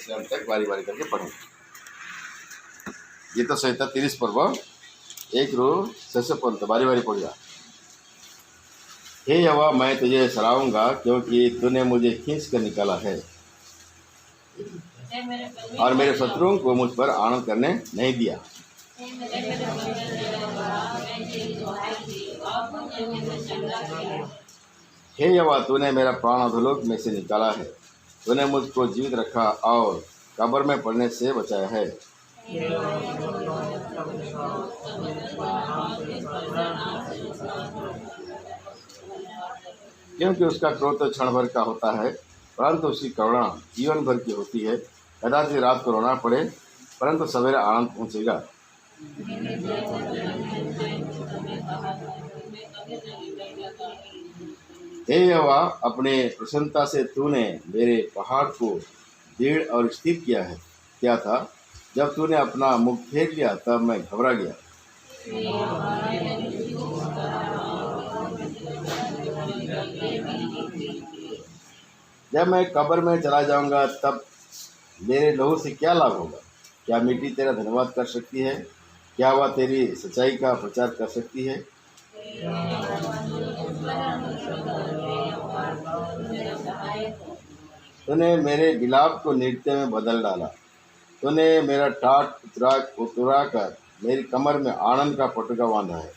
इसलिए हम तक बारी बारी करके पढ़ेंगे। गीत संहिता 30 पर्व 1 रू 6 पर्यंत बारी बारी पढ़िया। हे यहोवा, मैं तुझे सराहूंगा क्योंकि तूने मुझे खींच कर निकाला है और मेरे शत्रुओं को मुझ पर आनंद करने नहीं दिया। हे यहोवा, तूने मेरा प्राण अधोलोक में से निकाला है। तूने मुझको जीवित रखा और कब्र में पड़ने से बचाया है। क्योंकि उसका क्रोध तो क्षण भर का होता है, परंतु उसकी करुणा जीवन भर की होती है। कदाचित रात को रोना पड़े, परंतु सवेरे आनंद पहुँचेगा। हे यहोवा, अपने प्रसन्नता से तूने मेरे पहाड़ को दृढ़ और स्थिर किया है। क्या था, जब तूने अपना मुख फेर लिया तब मैं घबरा गया। जब मैं कब्र में चला जाऊंगा तब मेरे लहू से क्या लाभ होगा? क्या मिट्टी तेरा धन्यवाद कर सकती है? क्या वह तेरी सच्चाई का प्रचार कर सकती है? तूने मेरे विलाप को नृत्य में बदल डाला। तूने मेरा टाट उतरा कर मेरी कमर में आनंद का पटुका बांधा है।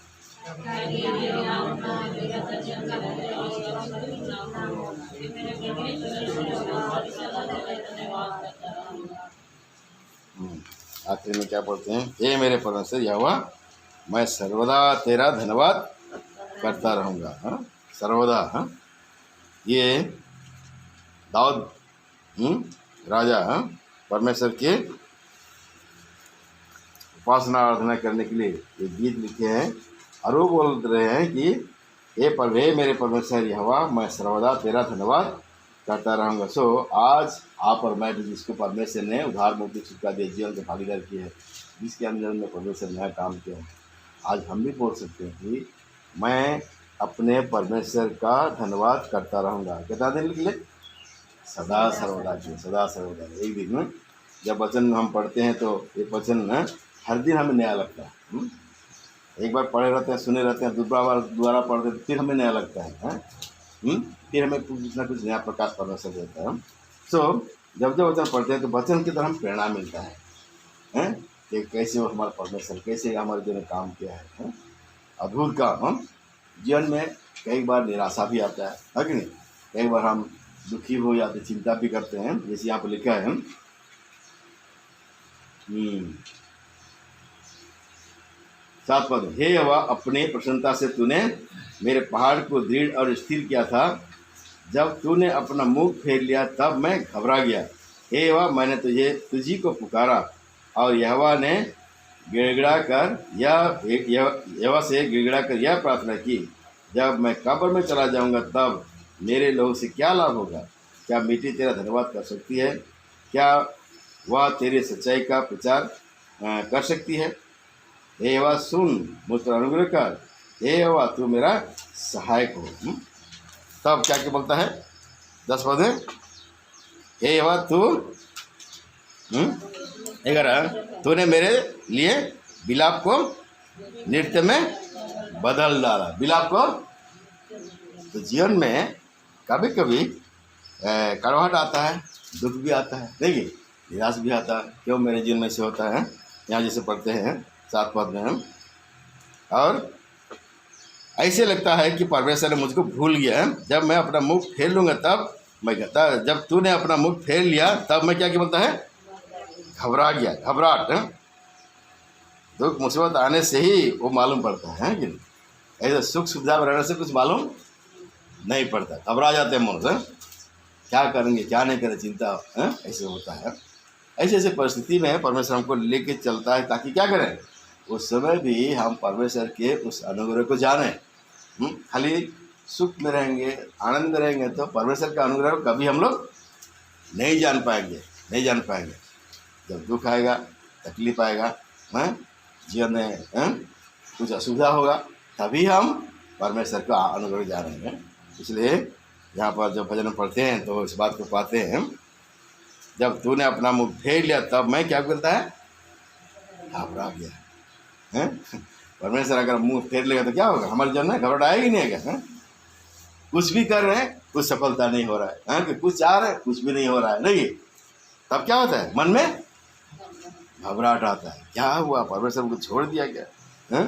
आखिर में क्या पढ़ते हैं? हे मेरे परमेश्वर यहोवा, मैं सर्वदा तेरा धन्यवाद करता रहूँगा। हाँ, सर्वदा। हाँ, ये दाऊद राजा परमेश्वर के उपासना आराधना करने के लिए ये गीत लिखे हैं और वो बोल रहे हैं कि हे मेरे परमेश्वर यहोवा, मैं सर्वदा तेरा धन्यवाद करता रहूँगा। सो आज आप और मैं भी जिसको परमेश्वर ने उद्धार मुक्ति छुटका दिया, जीवन के भागीदार किए हैं, जिसके अंदर में परमेश्वर नया काम किया है, आज हम भी बोल सकते हैं कि मैं अपने परमेश्वर का धन्यवाद करता रहूँगा। कितना दिन के लिए? सदा सर्वदा के, सदा सर्वदा। एक दिन में जब वचन हम पढ़ते हैं तो ये वचन हर दिन हमें नया लगता है। एक बार पढ़े रहते हैं, सुने रहते हैं, दूसरा बार दोबारा पढ़ते हैं, फिर हमें नया लगता है। फिर हमें कुछ ना कुछ नया प्रकाश परमेश्वर देता है। सो जब जब वचन पढ़ते हैं तो वचन की तरह हम प्रेरणा मिलता है कि कैसे वो हमारा परमेश्वर कैसे हमारे जीवन में काम किया है। अद्भुत काम। जीवन में कई बार निराशा भी आता है कि नहीं? कई बार हम दुखी हो जाते, चिंता भी करते हैं, जैसे यहाँ पर लिखा है 7 पद। हे यहोवा, अपने प्रसन्नता से तूने मेरे पहाड़ को दृढ़ और स्थिर किया था। जब तूने अपना मुख फेर लिया तब मैं घबरा गया। हे यहोवा, मैंने तुझी को पुकारा और यहोवा ने यहोवा से गिड़गिड़ा कर यह प्रार्थना की, जब मैं कब्र में चला जाऊंगा तब मेरे लहू से क्या लाभ होगा? क्या मिट्टी तेरा धन्यवाद कर सकती है? क्या वह तेरे सच्चाई का प्रचार कर सकती है? हे यहोवा, सुन, मुझ पर अनुग्रह कर। हे यहोवा, तू मेरा सहायक हो। तब क्या क्या बोलता है? 10 पद है। हे यहोवा, तू 11, तूने मेरे लिए विलाप को नृत्य में बदल डाला। विलाप को तो जीवन में कभी कभी कड़वाहट आता है, दुख भी आता है, देखिए निराश भी आता है। क्यों मेरे जीवन में से होता है? यहाँ जैसे पढ़ते हैं 7 पद में हम, और ऐसे लगता है कि परमेश्वर ने मुझको भूल गया है। जब मैं अपना मुख फेर लूँगा तब मैं कहता, जब तूने अपना मुख फेर लिया तब मैं क्या बोलता है? घबरा गया। घबराहट, दुख मुसीबत आने से ही वो मालूम पड़ता है कि नहीं? ऐसे सुख सुविधा में रहने से कुछ मालूम नहीं पड़ता, घबरा जाते हैं मन से, क्या करेंगे क्या नहीं करें, चिंता ऐसे होता है। ऐसे ऐसे परिस्थिति में परमेश्वर हमको लेके चलता है ताकि क्या करें? उस समय भी हम परमेश्वर के उस अनुग्रह को जानें। खाली सुख में रहेंगे, आनंद में रहेंगे तो परमेश्वर का अनुग्रह कभी हम लोग नहीं जान पाएंगे। जब दुख आएगा, तकलीफ आएगा, जीवन में कुछ असुविधा होगा, तभी हम परमेश्वर का अनुग्रह जानेंगे। इसलिए यहाँ पर जब भजन पढ़ते हैं तो इस बात को पाते हैं जब तूने अपना मुंह फेर लिया तब मैं क्या करता है, घबरा गया हैं। परमेश्वर अगर मुंह फेर लेगा तो क्या होगा, हमारे जीवन में घबराहट आएगी नहीं आएगा हैं? कुछ भी कर रहे हैं, कुछ सफलता नहीं हो रहा है हैं? कि कुछ चाह रहे हैं, कुछ भी नहीं हो रहा है, नहीं, तब क्या होता है, मन में घबराहट आता है, क्या हुआ, परमेश्वर को छोड़ दिया क्या हैं?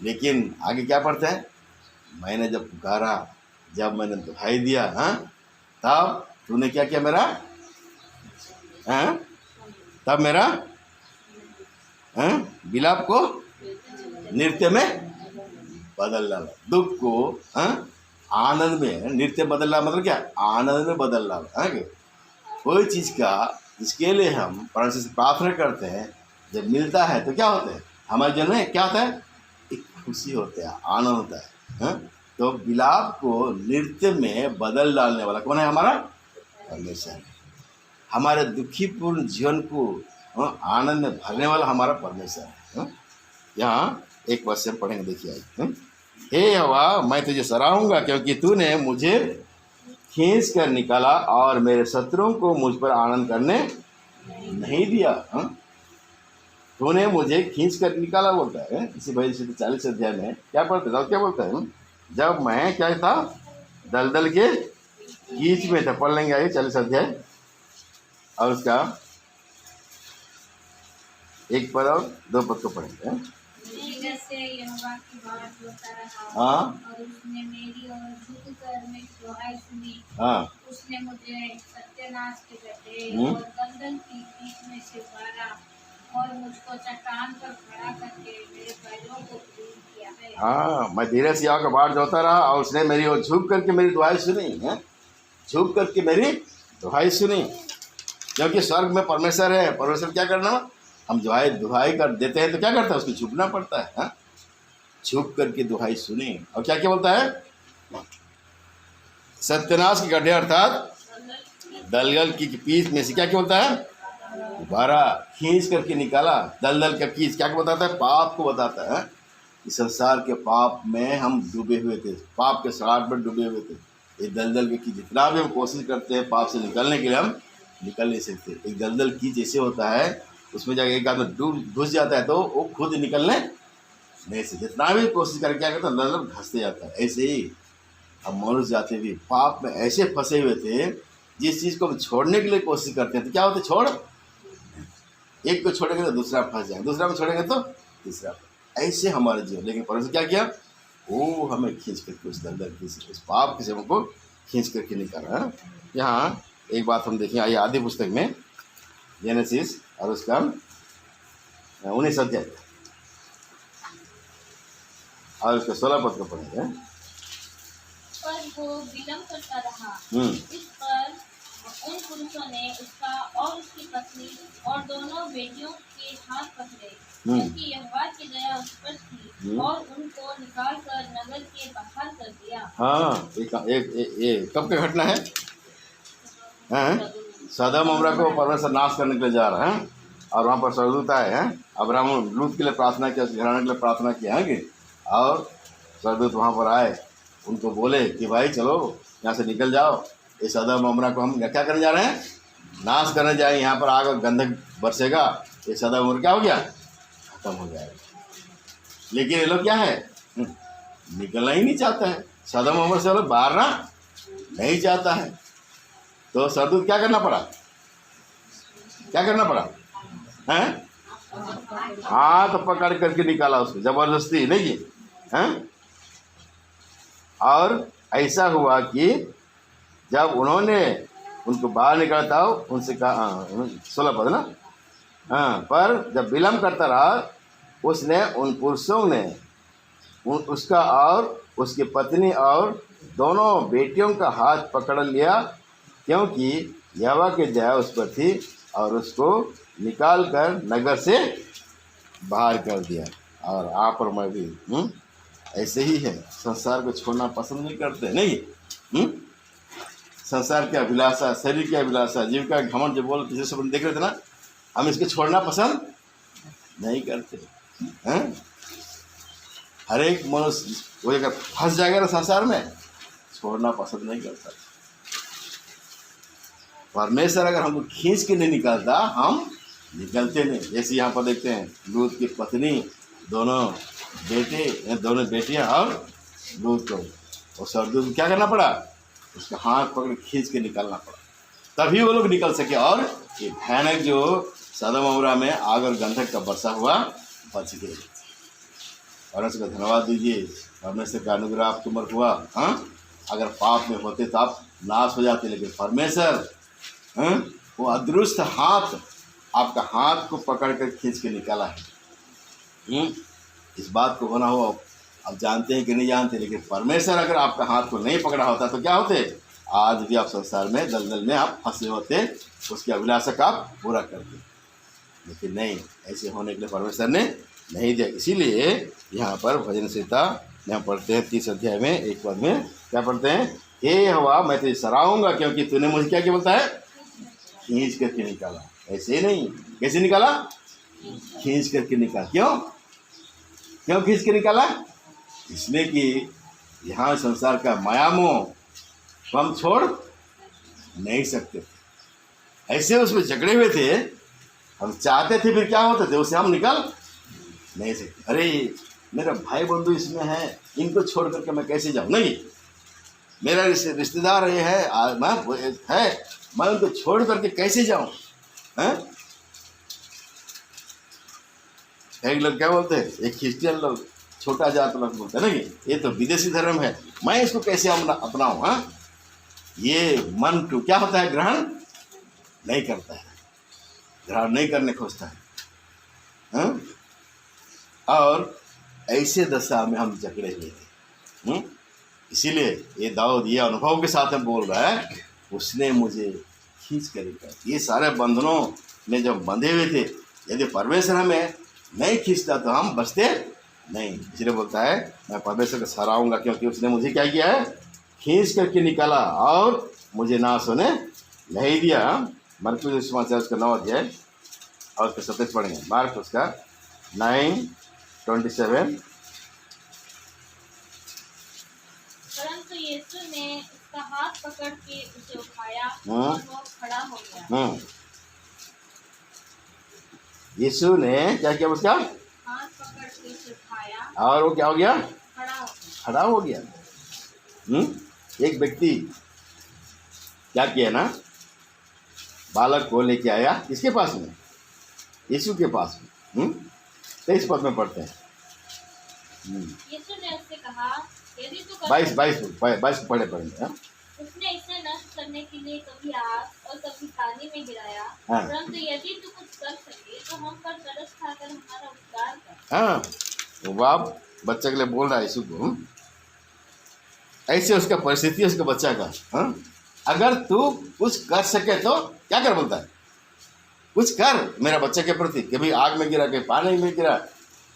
लेकिन आगे क्या पढ़ते हैं, मैंने जब पुकारा, जब मैंने दुहाई दिया हाँ, तब तूने क्या किया मेरा हैं? तब मेरा हैं विलाप को नृत्य में बदल डाला, दुख को आनंद में, नृत्य बदल डाला मतलब क्या, आनंद में बदल डाला है। कोई चीज़ का जिसके लिए हम परमेश्वर से प्रार्थना करते हैं, जब मिलता है तो क्या होता है, हमारे जीवन में क्या होता है, एक खुशी होता है, आनंद होता है। तो विलाप को नृत्य में बदल डालने वाला कौन है, हमारा परमेश्वर। हमारे दुखीपूर्ण जीवन को आनंद में भरने वाला हमारा परमेश्वर है। यहाँ एक वचन पढ़ेंगे, देखिए आइए। हे यहोवा, मैं तुझे सराहूंगा क्योंकि तूने मुझे खींच कर निकाला और मेरे शत्रुओं को मुझ पर आनंद करने नहीं दिया। तूने मुझे खींच कर निकाला बोलता है। इसी वजह से 40 अध्याय में क्या पढ़ते थे, क्या बोलता है, जब मैं क्या था, दलदल के कीच में था। पढ़ लेंगे आइए 40 अध्याय और उसका 1 पद और 2 पद को पढ़ेंगे। से यहोवा की बात जोता रहा और उसने मेरी ओर झुककर मेरी दुहाई सुनी। उसने मुझे सत्यानाश के गड्ढे और दलदल की बीच में से उबारा और मुझको चट्टान पर खड़ा करके मेरे पैरों को दृढ़ किया है। हाँ, मैं धीरे से यहोवा का बात जोता रहा और उसने मेरी ओर झुक करके मेरी दुहाई सुनी है, झुक करके मेरी दुहाई सुनी। क्योंकि स्वर्ग में परमेश्वर है, परमेश्वर क्या करना, हम दुहाई कर देते हैं तो क्या करता है, उसको झुकना पड़ता है। हाँ, झुक करके दुहाई सुनी और क्या क्या बोलता है, सत्यानाश के गड्ढे अर्थात दलदल की पीछ में से क्या क्या बोलता है, दोबारा खींच करके निकाला। दलदल का कीच क्या बताता है, पाप को बताता है। इस संसार के पाप में हम डूबे हुए थे, पाप के सड़ाहट में डूबे हुए थे। ये दलदल के कीच, जितना भी हम कोशिश करते हैं पाप से निकलने के लिए, हम निकल नहीं सकते। एक दलदल कीच जैसे होता है, उसमें जाकर एक आदमी डूब घुस जाता है तो वो खुद निकलने नहीं से, जितना भी कोशिश करके क्या करता है, दलदल घसते जाता है। ऐसे ही हम मनुष्य जाते भी पाप में ऐसे फंसे हुए थे, जिस चीज़ को हम छोड़ने के लिए कोशिश करते हैं तो क्या होता है, छोड़, एक को छोड़ेंगे तो दूसरा फंस जाएंगे, दूसरा को छोड़ेंगे तो तीसरा, ऐसे हमारे जीवन। लेकिन परमेश्वर क्या किया, वो हमें खींच करके उस दलदल की, उस पाप के सेवन को खींच करके निकाला। यहाँ एक बात हम देखें, आइए आदि पुस्तक में जेनेसिस और उसका 19 अध्याय और उसका 16 पद को पढ़ेंगे। पर वो विलम्ब करता रहा, इस पर उन पुरुषों ने उसका और उसकी पत्नी और दोनों बेटियों के हाथ पकड़े, क्योंकि यहोवा की दया उस पर थी, और उनको निकाल कर नगर के बाहर कर दिया। हाँ, एक कब का घटना है, सदम अमरा को परमेश्वर नाश करने के लिए जा रहा है और वहाँ पर स्वर्गदूत आए हैं। अब्राहम लूत के लिए प्रार्थना किया, घराने के लिए प्रार्थना किया है कि, और स्वर्गदूत वहाँ पर आए, उनको बोले कि भाई चलो यहाँ से निकल जाओ, ये सदम अमरा को हम क्या करने जा रहे हैं, नाश करने जाए, यहाँ पर आग और गंधक बरसेगा, ये सदम अमर क्या हो गया, खत्म हो जाएगा। लेकिन ये लोग क्या है, निकलना ही नहीं चाहता है, सदम अमर से लोग बाहर ना नहीं चाहता है। तो सरदूत क्या करना पड़ा, क्या करना पड़ा हैं, हाथ पकड़ करके निकाला उसको, जबरदस्ती नहीं हैं। और ऐसा हुआ कि जब उन्होंने उनको बाहर निकालता हो, उनसे कहा 16 पद ना, हाँ, पर जब विलम्ब करता रहा, उसने उन पुरुषों ने उसका और उसकी पत्नी और दोनों बेटियों का हाथ पकड़ लिया, क्योंकि यहोवा की दया उस पर थी, और उसको निकाल कर नगर से बाहर कर दिया। और आप और मैं भी ऐसे ही है, संसार को छोड़ना पसंद नहीं करते, नहीं संसार की अभिलाषा, शरीर की अभिलाषा, जीविका घमंड जो बोल पिछले सब देख रहे थे ना, हम इसको छोड़ना पसंद नहीं करते हैं। हर एक मनुष्य वो अगर फंस जाएगा ना संसार में, छोड़ना पसंद नहीं करता। परमेश्वर अगर हमको खींच के नहीं निकालता, हम निकलते नहीं। जैसे यहाँ पर देखते हैं लूत की पत्नी, दोनों बेटियाँ और लूत को, और सरदूत को क्या करना पड़ा, उसका हाथ पकड़ खींच के निकालना पड़ा, तभी वो लोग निकल सके। और ये भयानक जो सदोम अमोरा में आग और गंधक का वर्षा हुआ, बच गए। परमेश्वर का धन्यवाद दीजिए, परमेश्वर का अनुग्रह आपके ऊपर हुआ। हाँ, अगर पाप में होते तो आप नाश हो जाते, लेकिन परमेश्वर वो अदृश्य हाथ, आपका हाथ को पकड़ कर खींच के निकाला है। इस बात को होना हो, आप जानते हैं कि नहीं जानते, लेकिन परमेश्वर अगर आपका हाथ को नहीं पकड़ा होता तो क्या होते, आज भी आप संसार में दलदल में आप फंसे होते, उसकी अभिलाषा का आप पूरा करते, लेकिन नहीं, ऐसे होने के लिए परमेश्वर ने नहीं दिया। इसीलिए यहाँ पर भजन संहिता यहाँ पढ़ते हैं 30 अध्याय में 1 पद में क्या पढ़ते हैं, हे यहोवा मैं तुझे सराहूंगा क्योंकि तूने मुझे क्या बोलता है, खींच करके निकाला। ऐसे नहीं, कैसे निकाला, खींच करके निकाला। क्यों खींच के निकाला, इसलिए कि यहाँ संसार का माया मोह हम छोड़ नहीं सकते थे, ऐसे उसमें जकड़े हुए थे, हम चाहते थे फिर क्या होते थे, उससे हम निकल नहीं सकते। अरे मेरा भाई बंधु इसमें है, इनको छोड़ करके मैं कैसे जाऊँ, नहीं, मेरा रिश्तेदार ये है, मैं उनको छोड़ करके कैसे जाऊँ। एक लोग क्या बोलते हैं, एक क्रिश्चियन लोग, छोटा जात लोग बोलते हैं ना कि ये तो विदेशी धर्म है, मैं इसको कैसे अपनाऊँ। हाँ, ये मन टू क्या होता है, ग्रहण नहीं करता है, ग्रहण नहीं करने खोजता है। हाँ? और ऐसे दशा में हम जकड़े हुए थे। इसीलिए ये दाऊद ये अनुभव के साथ में बोल रहा है, उसने मुझे खींच कर निकाला। ये सारे बंधनों में जब बंधे हुए थे, यदि परमेश्वर हमें नहीं खींचता तो हम बचते नहीं। इसलिए बोलता है मैं परमेश्वर को सराहूंगा क्योंकि उसने मुझे क्या किया है, खींच करके निकाला और मुझे नाश होने नहीं दिया। मरकुस समाचार उसका 9 अध्याय और उसका 27 पढ़ेंगे। मार्क उसका 9:27। परंतु यीशु ने उसका हाथ पकड़ के उसे उठाया और वो खड़ा हो गया। यीशु ने क्या किया, उसका हाथ पकड़ के उसे उठाया और वो क्या हो गया, खड़ा हो गया। एक व्यक्ति क्या किया ना, बालक को लेके आया किसके पास में, यीशु के पास में। 23 पद में पढ़ते हैं। यीशु ने उससे कहा, यदि तू 22 पढ़ेंगे। उसने इसे नष्ट करने के लिए कभी आग और कभी पानी में गिराया, हाँ। परंतु यदि तू कुछ कर सके तो हम पर तरस खाकर हमारा उपकार कर। हाँ, वो बाप बच्चे के लिए बोल रहा है यीशु को, ऐसे उसका परिस्थिति है उसके बच्चा का। हाँ, अगर तू कुछ कर सके तो क्या कर, बोलता है कुछ कर मेरा बच्चे के प्रति। कभी आग में गिरा, कभी पानी में गिरा,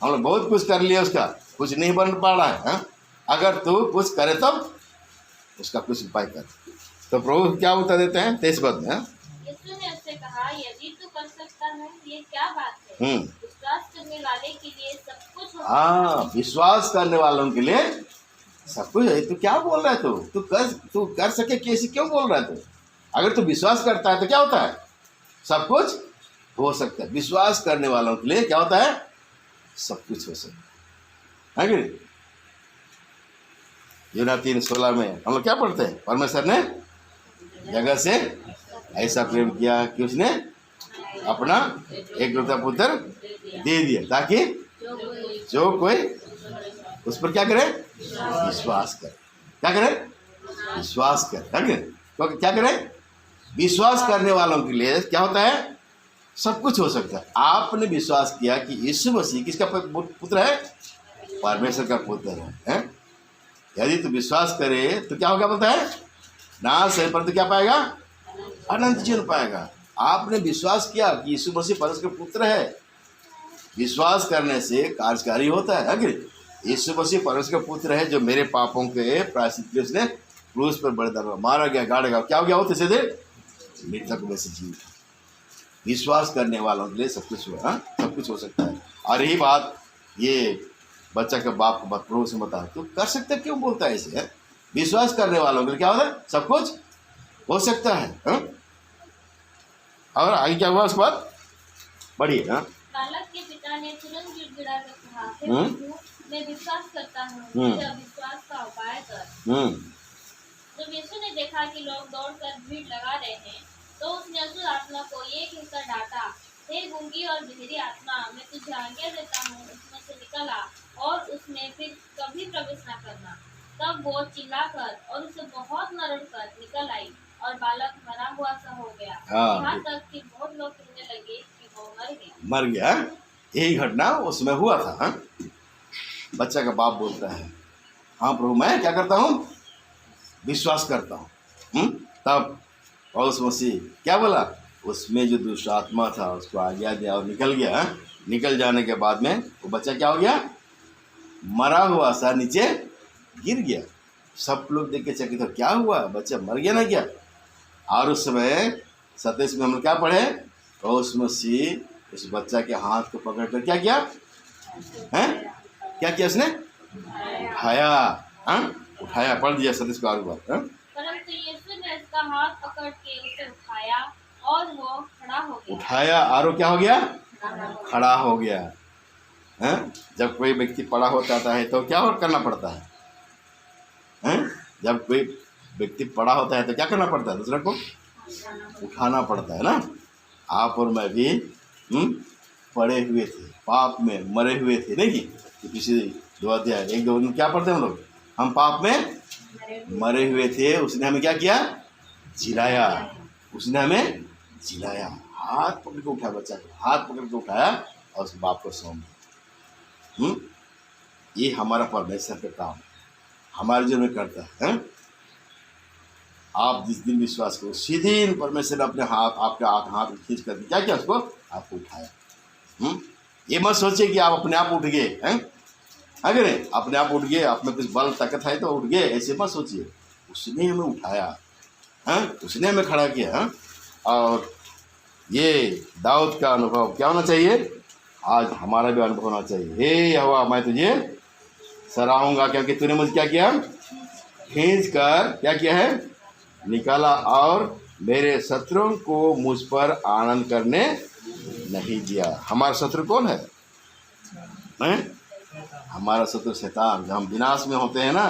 हम लोग बहुत कुछ कर लिया, उसका कुछ नहीं बन पा रहा है। हाँ? अगर तू कुछ करे तब उसका कुछ उपाय कर। तो प्रभु क्या उत्तर देते हैं 23 पद में। यीशु ने उससे कहा, यदि तू कर सकता है ये क्या बात है, विश्वास करने वाले के लिए सब कुछ हो। हाँ, विश्वास करने वालों के लिए सब कुछ है। तू क्या बोल रहा है, तू कर सके कैसे, क्यों बोल रहा है तू? अगर तू विश्वास करता है तो क्या होता है, सब कुछ हो सकता है। विश्वास करने वालों के लिए क्या होता है, सब कुछ हो सकता है कि नहीं। यूना 3:16 में हम लोग क्या पढ़ते हैं, परमेश्वर ने जगत से ऐसा प्रेम किया कि उसने अपना एकलौता पुत्र दे दिया, ताकि जो कोई उस पर क्या करे, विश्वास करे। क्या करे, विश्वास करे। तो क्या करे, विश्वास करने वालों के लिए क्या होता है, सब कुछ हो सकता है। आपने विश्वास किया कि यीशु मसीह किसका पुत्र है, परमेश्वर का पुत्र है। यदि तू विश्वास करे तो क्या होगा, बोलता है नाश है पर तो क्या पाएगा, अनंत जीवन पाएगा। आपने विश्वास किया कि यीशु मसीह परमेश्वर का पुत्र है, विश्वास करने से कार्यकारी होता है। अगर यीशु मसीह परमेश्वर का पुत्र है जो मेरे पापों के प्रायश्चित के लिए उसने क्रूस पर बलिदान हुआ, मारा गया, गाड़ा गया, क्या हो गया, होते सीधे मृतक में से जीवित। विश्वास करने वालों के लिए सब कुछ हुआ, सब कुछ हो सकता है। और यही बात ये बच्चा के बाप को बात प्रभु से बता, तू कर सकता है, क्यों बोलता है ऐसे। विश्वास करने वालों के लिए क्या होता है, सब कुछ हो सकता है। और आगे क्या हुआ उसके बाद? पढ़िए। हाँ। बालक के पिता ने तुरंत गिड़गिड़ा कर कहा, हे हम्म। प्रभु, मैं विश्वास करता हूँ, हम्म। मेरे अविश्वास का उपाय कर। जब यीशु ने देखा कि लोग दौड़कर भीड़ लगा रहे हैं, तो उसने असुर आत्मा को ये कहकर डांटा, हे गूंगी और बहरी आत्मा, मैं तुझे आज्ञा देता हूँ, उसमें से निकल आ और उसमें फिर कभी प्रवेश न करना। तब वो चिल्लाकर और उसे बहुत मरड़कर निकल आई और बालक मरा हुआ सा हो गया। हाँ। यहाँ तक कि बहुत लोग कहने लगे कि वो मर गया। मर गया। यही घटना उसमें हुआ था। हाँ? बच्चा का बाप बोलता है, हाँ प्रभु मैं क्या करता हूँ? विश्वास करता हूँ। तब पौलुस मसीह क्या बोला? उसमें जो दुष्ट आत्मा था उसको आज्ञा दिया और निकल गया। हाँ? निकल जाने के बाद में वो बच्चा क्या हो गया? मरा हुआ सा नीचे गिर गया। सब लोग देख के चकित, क्या हुआ? बच्चा मर गया ना क्या? और उस समय 27 में हम क्या पढ़े? पौलुस मसीह उस बच्चा के हाथ को पकड़ कर क्या किया? हैं? क्या किया उसने? उठाया। हाँ? उठाया। पढ़ दिया 27 को आगे बात। परंतु यीशु ने उसका हाथ पकड़ के उसे उठाया और वो खड़ा हो गया। उठाया और क्या हो गया? खड़ा हो गया। हैं? जब कोई व्यक्ति पड़ा होता है तो क्या और करना पड़ता है? हैं? जब कोई व्यक्ति पड़ा होता है तो क्या करना पड़ता है? दूसरे को उठाना पड़ता है ना। आप और मैं भी पड़े हुए थे, पाप में मरे हुए थे। नहीं कि पिछले 2 अध्याय 1-2 में क्या पढ़ते हैं हम लोग? हम पाप में मरे हुए थे, उसने हमें क्या किया? जिलाया। उसने हमें जिलाया। हाथ पकड़ के उठाया, बच्चा को हाथ पकड़ के उठाया और उस बाप को सौंप दिया। ये हमारा परमेश्वर का काम हमारे जीवन में करता है। आप जिस दिन विश्वास करो उसी दिन परमेश्वर ने अपने हाथ आपके हाथ खींच कर क्या किया? उसको आपको उठाया। ये मत सोचिए कि आप अपने आप उठ गए हैं। अगर अपने आप उठ गए, आप में कुछ बल ताकत है तो उठ गए, ऐसे मत सोचिए। उसने हमें उठाया। हाँ? उसने हमें खड़ा किया। हाँ? और ये दाऊद का अनुभव क्या होना चाहिए? आज हमारा भी अनुभव होना चाहिए। हे यहोवा, मैं तुझे सराहूंगा क्योंकि तूने मुझे क्या किया? खींच कर क्या किया है? निकाला और मेरे शत्रुओं को मुझ पर आनंद करने नहीं दिया। हमारा शत्रु कौन है? हमारा शत्रु शैतान। जब हम विनाश में होते हैं ना,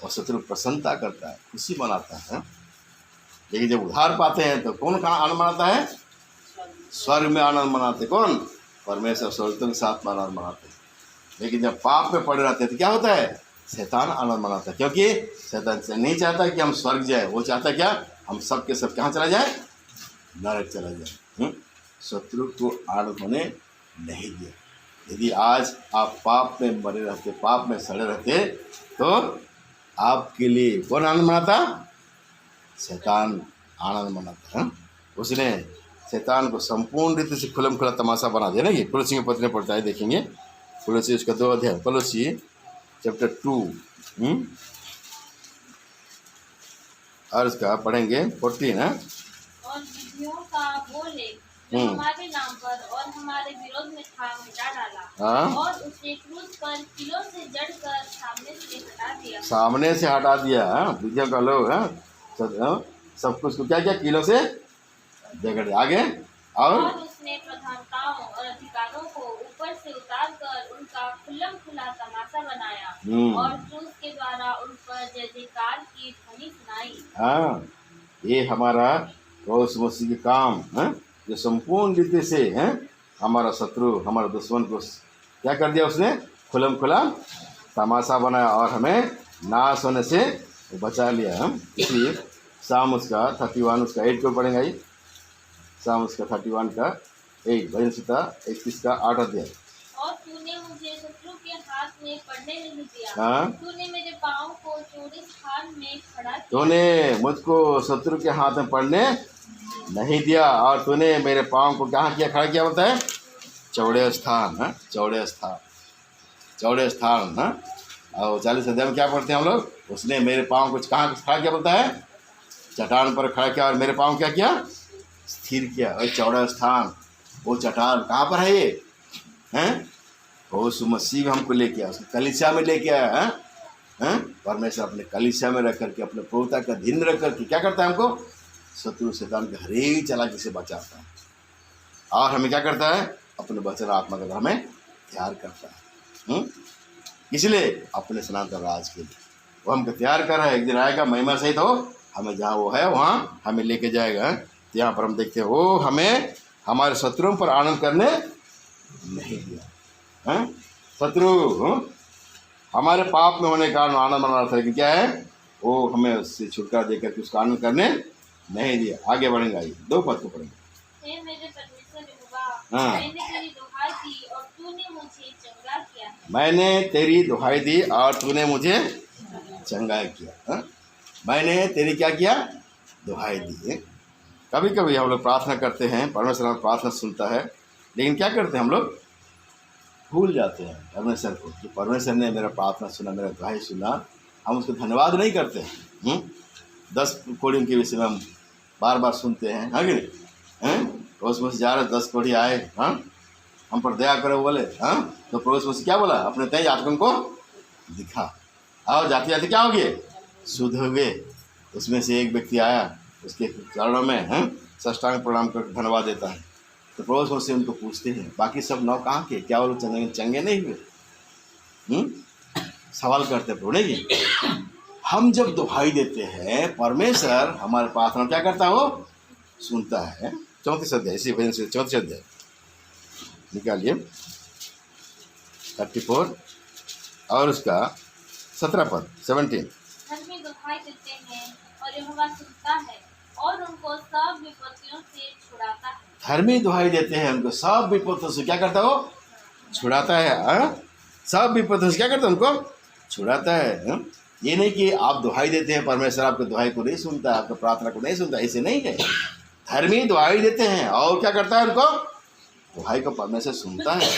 और शत्रु प्रसन्नता करता है, खुशी मनाता है। लेकिन जब उद्धार पाते हैं तो कौन कहाँ आनंद मनाता है? स्वर्ग में आनंद मनाते। कौन? परमेश्वर स्वर्गों के साथ आनंद मनाते हैं। लेकिन जब पाप में पड़े रहते हैं तो क्या होता है? शैतान आनंद मनाता है। क्योंकि शैतान नहीं चाहता कि हम स्वर्ग जाए, वो चाहता क्या? हम सब के सब कहाँ चला जाए? नरक चला जाए। शत्रु को आनंद होने नहीं दिया। यदि आज आप पाप में मरे रहते, पाप में सड़े रहते, तो आपके लिए कौन आनंद मनाता? शैतान आनंद मनाता है। उसने शैतान को संपूर्ण रीति से खुलम खुला तमाशा बना दिया ना। ये कुलसी के पत्र पढ़ता है, देखेंगे कुलसी उसका 2 अध्याय, कुलसी चैप्टर 2 और इसका पढ़ेंगे 14 है। और विधियों का वो लेख जो हमारे नाम पर और हमारे विरोध में था मिटा डाला। हाँ? और उसे क्रूस पर किलों से जड़कर सामने से हटा दिया। विधियों का लोग सब कुछ को क्या किया? किलो से जगड़ आगे। और उसने प्रधानताओं और अधिकारों को ऊपर से उतार कर उनका खुल्लम खुला तमाशा बनाया और क्रूस के द्वारा उन पर जय जयकार की ध्वनि सुनाई। हाँ, ये हमारा पौलुस मसीह के काम है, जो संपूर्ण रीति से है हमारा शत्रु, हमारा दुश्मन को क्या कर दिया? उसने खुल्लम खुला तमाशा बनाया और हमें नाश होने से बचा लिया। हम इसलिए शाम उसका 31 उसका 8 को पढ़ेंगे। ही शाम उसका 31 का 8 भजन संहिता 31 का 8 अध्याय। और तूने मुझे शत्रु के हाथ में पड़ने नहीं दिया। हाँ? तूने मेरे पाँव को चौड़े स्थान में खड़ा किया। तूने मुझको शत्रु के हाथ में पड़ने नहीं दिया और तूने मेरे पाँव को कहाँ किया? खड़ा किया बोलता है? चौड़े स्थान। हाँ, चौड़े स्थान, चौड़े स्थान। हाँ, और 40 अध्याय में क्या पढ़ते हैं हम लोग? उसने मेरे पाँव को कहाँ खड़ा किया बोलता है? चट्टान पर खड़ा किया और मेरे पाँव क्या किया? स्थिर किया। और चौड़ा स्थान, वो चट्टान कहाँ पर है? ये हैं उस मसीह हमको लेके आया, उसको कलीसिया में लेके आया है। परमेश्वर अपने कलीसिया में रख करके, अपने प्रभुता का दिन रख करके क्या करता है? हमको शत्रु शैतान के हरेक चालाकी से बचाता है और हमें क्या करता है, अपने वचन आत्मा का हमें तैयार करता है। इसलिए अपने सनातन राज के लिए वो हमको तैयार कर रहा है। एक दिन आएगा महिमा सहित हो, हमें जहाँ वो है वहाँ हमें लेके जाएगा। तो यहाँ पर हम देखते हैं वो हमें हमारे शत्रुओं पर आनंद करने नहीं दिया। शत्रु हमारे पाप में होने के कारण आनंद मना रहा था, लेकिन क्या है, वो हमें उससे छुटकारा देकर के उसका आनंद करने नहीं दिया। आगे बढ़ेंगे, आइए 2 पद को पढ़ेंगे। हे मेरे परमेश्वर यहोवा, हाँ। मैंने तेरी दुहाई दी और तूने मुझे चंगा किया है। मैंने तेरी दुहाई दी और तूने मुझे चंगा किया। मैंने तेरी क्या किया, दुहाई दी। कभी कभी हम लोग प्रार्थना करते हैं, परमेश्वर हमारी प्रार्थना सुनता है, लेकिन क्या करते हैं हम लोग, भूल जाते हैं परमेश्वर को कि परमेश्वर ने मेरा प्रार्थना सुना, मेरा दुहाई सुना। हम उसको धन्यवाद नहीं करते हैं। 10 कोड़ियों के विषय में हम बार बार सुनते हैं, हाँ कि नहीं? पड़ोस में से जा रहे 10 कोड़ी आए, हाँ हम पर दया करो बोले, हाँ तो पड़ोस में से क्या बोला, अपने तेज आत्मा को दिखा। और जाते जाते क्या हो गए, शुद्ध हो गए। उसमें से एक व्यक्ति आया, उसके चरणों में साष्टांग प्रणाम कर धन्यवाद देता है। तो पड़ोस में से उनको पूछते हैं, बाकी सब 9 कहाँ के, क्या वो लोग चंगे नहीं हुए? सवाल करते हैं, प्रभु जी हम जब दुहाई देते हैं, परमेश्वर हमारे प्रार्थना क्या करता है, वो सुनता है। 34 अध्याय, इसी वजह से 34 अध्याय निकालिए 34 और उसका 17 पद 17। धर्मी दुहाई देते हैं और यहोवा सुनता है और उनको सब विपत्तियों से छुड़ाता है। धर्मी दुहाई देते हैं, उनको सब विपत्तियों से क्या करता है, वो छुड़ाता है। सब विपत्तियों से क्या करता है, उनको छुड़ाता है। ये नहीं कि आप दुहाई देते हैं, परमेश्वर आपके दुहाई को नहीं सुनता, आपके प्रार्थना को नहीं सुनता, ऐसे नहीं है। धर्मी दुहाई देते हैं और क्या करता है, उनको दुहाई को परमेश्वर सुनता है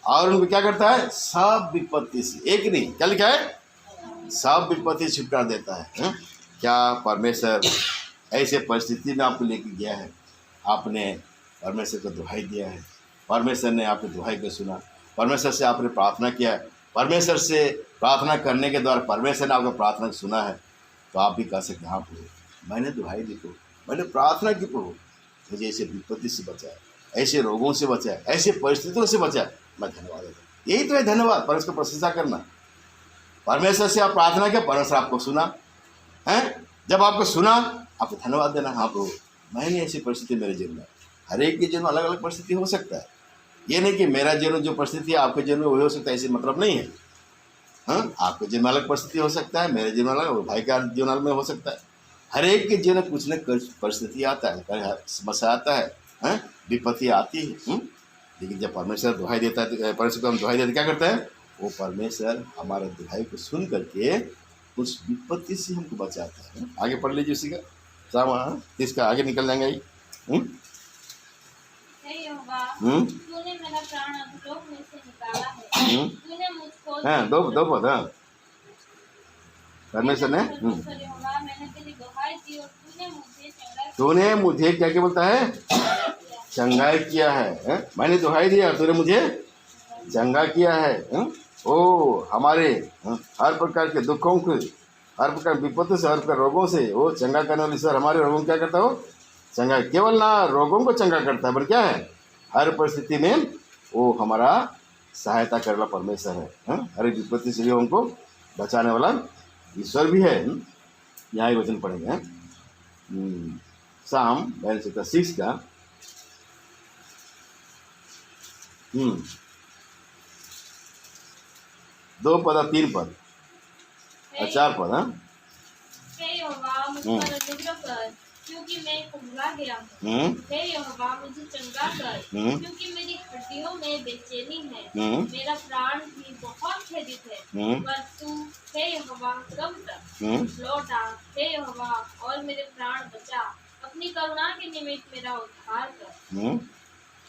और उनको क्या करता है, सब विपत्ति से, एक नहीं, क्या लिखा है, सब विपत्ति से छुटकारा देता है। क्या परमेश्वर ऐसे परिस्थिति में आपको लेके गया है, आपने परमेश्वर को दुहाई दिया है, परमेश्वर ने आपकी दुहाई को सुना, परमेश्वर से आपने प्रार्थना किया है, परमेश्वर से प्रार्थना करने के द्वारा परमेश्वर ने आपको प्रार्थना सुना है, तो आप भी कह सकते हैं, हाँ प्रभु मैंने दुहाई दी, प्रभु मैंने प्रार्थना की, प्रभु मुझे ऐसे विपत्ति से बचाए, ऐसे रोगों से बचाए, ऐसे परिस्थितियों से बचाए, मैं धन्यवाद देता हूँ। यही तो है धन्यवाद, परमेश्वर को प्रशंसा करना। परमेश्वर से आप प्रार्थना किया, परमेश्वर आपको सुना है। जब आपको सुना, आपको धन्यवाद देना, हाँ प्रभु मैंने ऐसी परिस्थिति मेरे जीवन में, हर एक के जीवन में अलग अलग परिस्थिति हो सकता है। ये नहीं कि मेरा जीवन जो परिस्थिति है आपके जीवन में वही हो सकता है, ऐसे मतलब नहीं है। आपके जीवन में अलग परिस्थिति हो सकता है, मेरे जीवन में अलग, भाई का जीवन में हो सकता है। हर एक के जीवन में कुछ न कुछ परिस्थिति आता है, समस्या आता है, विपत्ति आती है। लेकिन जब परमेश्वर दुहाई देता है, परमेश्वर को हम दुहाई देते क्या करता है, वो परमेश्वर हमारे दुहाई को सुन करके उस विपत्ति से हमको बचाता है। आगे पढ़ लीजिए उसी का सामान, इसका आगे निकल जाएंगे। हे यहोवा, तूने मेरा प्राण अधोलोक में से निकाला है। तूने मुझको हाँ, दो पद, हाँ परमेश्वर ने यहोवा, मैंने तेरी दुहाई दी और तूने मुझे क्या क्या बोलता है, चंगाई किया है। मैंने दुहाई दिया, तूने मुझे चंगा किया है। ओ हमारे हर प्रकार के दुखों को, हर प्रकार विपत्ति से, हर प्रकार रोगों से वो चंगा करने वाले ईश्वर हमारे रोगों को क्या करता हो, चंगा। केवल ना रोगों को चंगा करता है, पर क्या है, हर परिस्थिति में वो हमारा सहायता करने वाला परमेश्वर है। हर एक विपत्ति से उनको बचाने वाला ईश्वर भी है। यहाँ ही वचन पढ़ेंगे साम 6 का 2 पद 3 पद 4 पद। हे यहोवा, मुझ पर अनुग्रह कर, क्योंकि मैं कुंभला गया हूँ। हे यहोवा, मुझे चंगा कर, क्योंकि मेरी हड्डियों में बेचैनी है। मेरा प्राण भी बहुत खेदित है। पर तू हे यहोवा कब तक लौट आ। हे यहोवा, और मेरे प्राण बचा, अपनी करुणा के निमित्त मेरा उद्धार कर।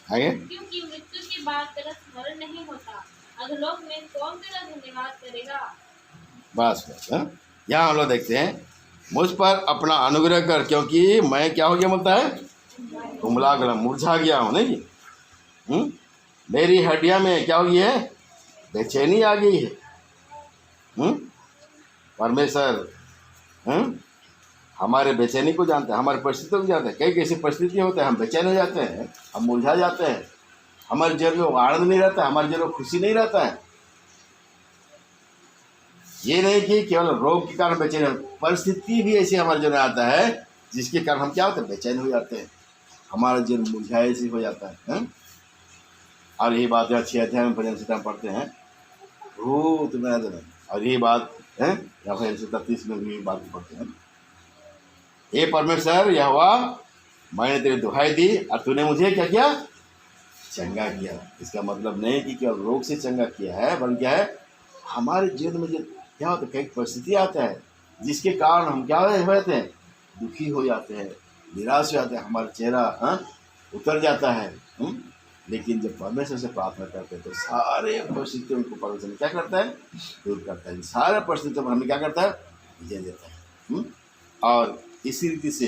आगे, क्योंकि मृत्यु के बाद तेरा स्मरण नहीं होता, अधोलोक में कौन तेरा धन्यवाद करेगा। बस यहाँ हम लोग देखते हैं, मुझ पर अपना अनुग्रह कर, क्योंकि मैं क्या हो गया बोलता है, कुंभला गला, मुरझा गया हूँ। नहीं मेरी हड्डियाँ में क्या हो गई है, बेचैनी आ गई है। परमेश्वर हमारे बेचैनी को जानता है, हमारी परिस्थितियों को जानता है। कई कैसी परिस्थिति होते हैं हम बेचैन हो जाते हैं, हम मुरझा जाते हैं, हमारे जीवन में आनंद नहीं रहता है, हमारे जीवन में खुशी नहीं रहता है। ये नहीं कि केवल रोग के कारण बेचैन, परिस्थिति भी ऐसी हमारे जीवन में आता है जिसके कारण हम क्या होते हैं, बेचैन हो जाते हैं, हमारा जीवन मुरझाए से हो जाता है? और यही बात है 6 अध्याय में भजन संहिता पढ़ते हैं, भूत में देना। और यही बात है या भजन संहिता 30 में भी बात पढ़ते हैं, हे परमेश्वर यहोवा, मैंने तेरी दुहाई दी और तूने मुझे क्या किया, चंगा किया। इसका मतलब नहीं कि केवल रोग से चंगा किया है, बल्कि क्या है, हमारे जीवन में जो क्या होता है, कई परिस्थिति आता है जिसके कारण हम क्या हो जाते हैं, दुखी हो जाते हैं, निराश हो जाते हैं, हमारा चेहरा उतर जाता है। लेकिन जब परमेश्वर से प्रार्थना करते हैं तो सारे परिस्थितियों को परमेश्वर क्या करता है, दूर करता है। सारे परिस्थितियों पर हमें क्या करता है, विजय देता है। और इसी रीति से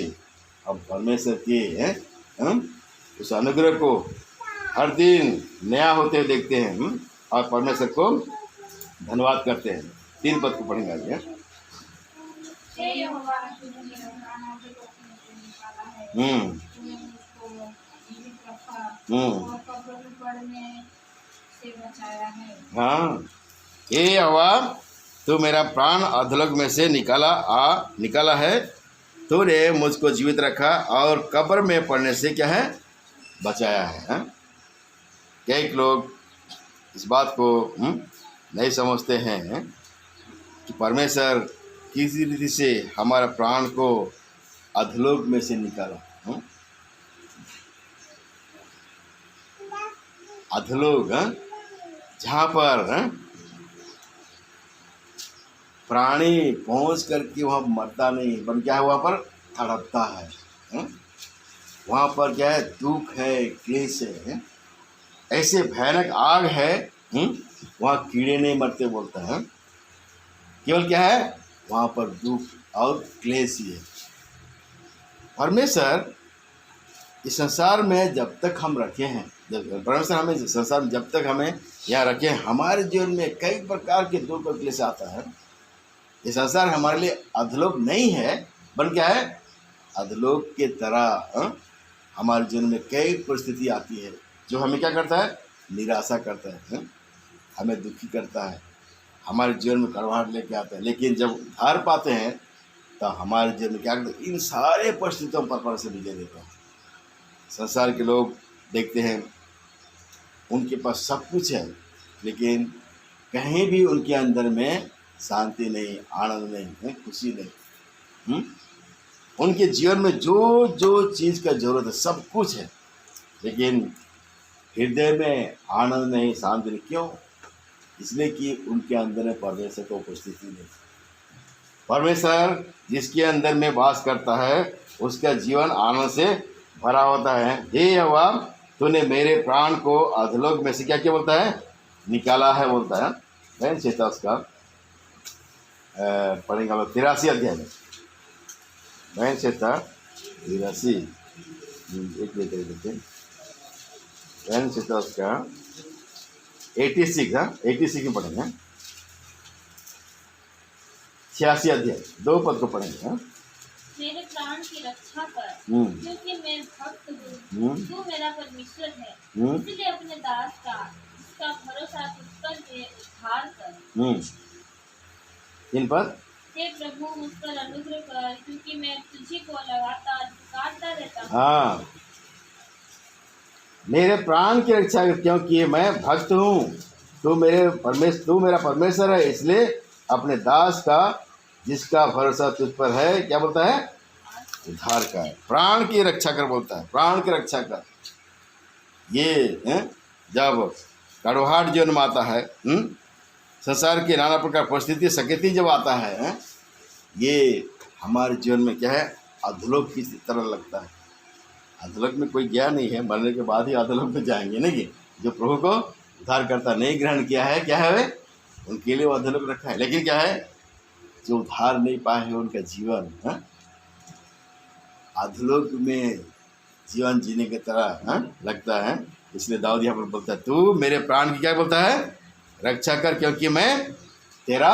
हम परमेश्वर के उस अनुग्रह को हर दिन नया होते हुए देखते हैं और परमेश्वर को धन्यवाद करते हैं। 3 पद को पढ़ेंगे आज। हे यहोवा, तूने मेरा प्राण अधोलोक में से निकाला है। तूने मुझको जीवित रखा और कब्र में पड़ने से बचाया है। हाँ, हे यहोवा, तू मेरा प्राण अधोलोक में से निकाला है, तूने मुझको जीवित रखा और कब्र में पड़ने से क्या है, बचाया है। कई लोग इस बात को नहीं समझते हैं कि परमेश्वर किसी रीति से हमारा प्राण को अधोलोक में से निकाला। अधोलोक जहाँ पर प्राणी पहुँच करके वहाँ मरता नहीं, बल्कि क्या है, वहाँ पर तड़पता है। वहाँ पर क्या है, दुख है, क्लेश है, ऐसे भयानक आग है, वहाँ कीड़े नहीं मरते बोलता है। केवल क्या है, वहाँ पर दुख और क्लेश ही है। परमेश्वर इस संसार में जब तक हम रखे हैं, परमेश्वर हमें संसार में जब तक हमें यहाँ रखे हैं, हमारे जीवन में कई प्रकार के दुख और क्लेश आता है। ये संसार हमारे लिए अधोलोक नहीं है, बल्कि क्या है, अधोलोक के तरह हमारे जीवन में कई परिस्थिति आती है जो हमें क्या करता है, निराशा करता है, हमें दुखी करता है, हमारे जीवन में कड़वाहट लेके आता है। लेकिन जब उद्धार पाते हैं तो हमारे जीवन में क्या करते हैं, इन सारे परिस्थितियों पर से विजय देता है। संसार के लोग देखते हैं उनके पास सब कुछ है, लेकिन कहीं भी उनके अंदर में शांति नहीं, आनंद नहीं है, खुशी नहीं। उनके जीवन में जो जो चीज़ का जरूरत है सब कुछ है, लेकिन हृदय में आनंद नहीं, शांति नहीं। क्यों? इसलिए कि उनके अंदर में परमेश्वर को उपस्थिति नहीं। परमेश्वर जिसके अंदर में वास करता है उसका जीवन आनंद से भरा होता है। हे यहोवा, तूने मेरे प्राण को अधोलोक में से क्या क्या बोलता है, निकाला है बोलता है। मैं चेता उसका पढ़ेंगे हम 83 अध्याय में। मैं चेता 83 एक देते मैं चेता उसका 86 में पढ़ेंगे। 86 अध्याय 2 पद को पढ़ेंगे। मेरे प्राण की रक्षा कर, क्योंकि मैं भक्त हूँ। तू मेरा परमेश्वर है, इसलिए अपने दास का जिसका भरोसा तुझ पर है उद्धार कर। इन पर हे प्रभु, मुझ पर अनुग्रह कर, क्योंकि मैं तुझी को लगातार पुकारता रहता हूँ। हाँ, मेरे प्राण की रक्षा कर, क्योंकि मैं भक्त हूँ। तू मेरा परमेश्वर है, इसलिए अपने दास का जिसका भरोसा तुझ पर है क्या बोलता है, उद्धार का है। प्राण की रक्षा कर बोलता है, प्राण की रक्षा कर। ये जब कड़वाहट जीवन में आता है, संसार के नाना प्रकार परिस्थिति संकेती जब आता है, ये हमारे जीवन में क्या है, अधोलोक की तरह लगता है। अधोलोक में कोई गया नहीं है, मरने के बाद ही अधोलोक में जाएंगे नहीं। जो प्रभु को उद्धार करता नहीं ग्रहण किया है, क्या है वे, उनके लिए वो अधोलोक रखा है। लेकिन क्या है, जो उद्धार नहीं पाए हैं उनका जीवन अधोलोक में जीवन जीने की तरह लगता है। इसलिए दाऊद यहाँ पर बोलता है, तू मेरे प्राण की क्या बोलता है, रक्षा कर, क्योंकि मैं तेरा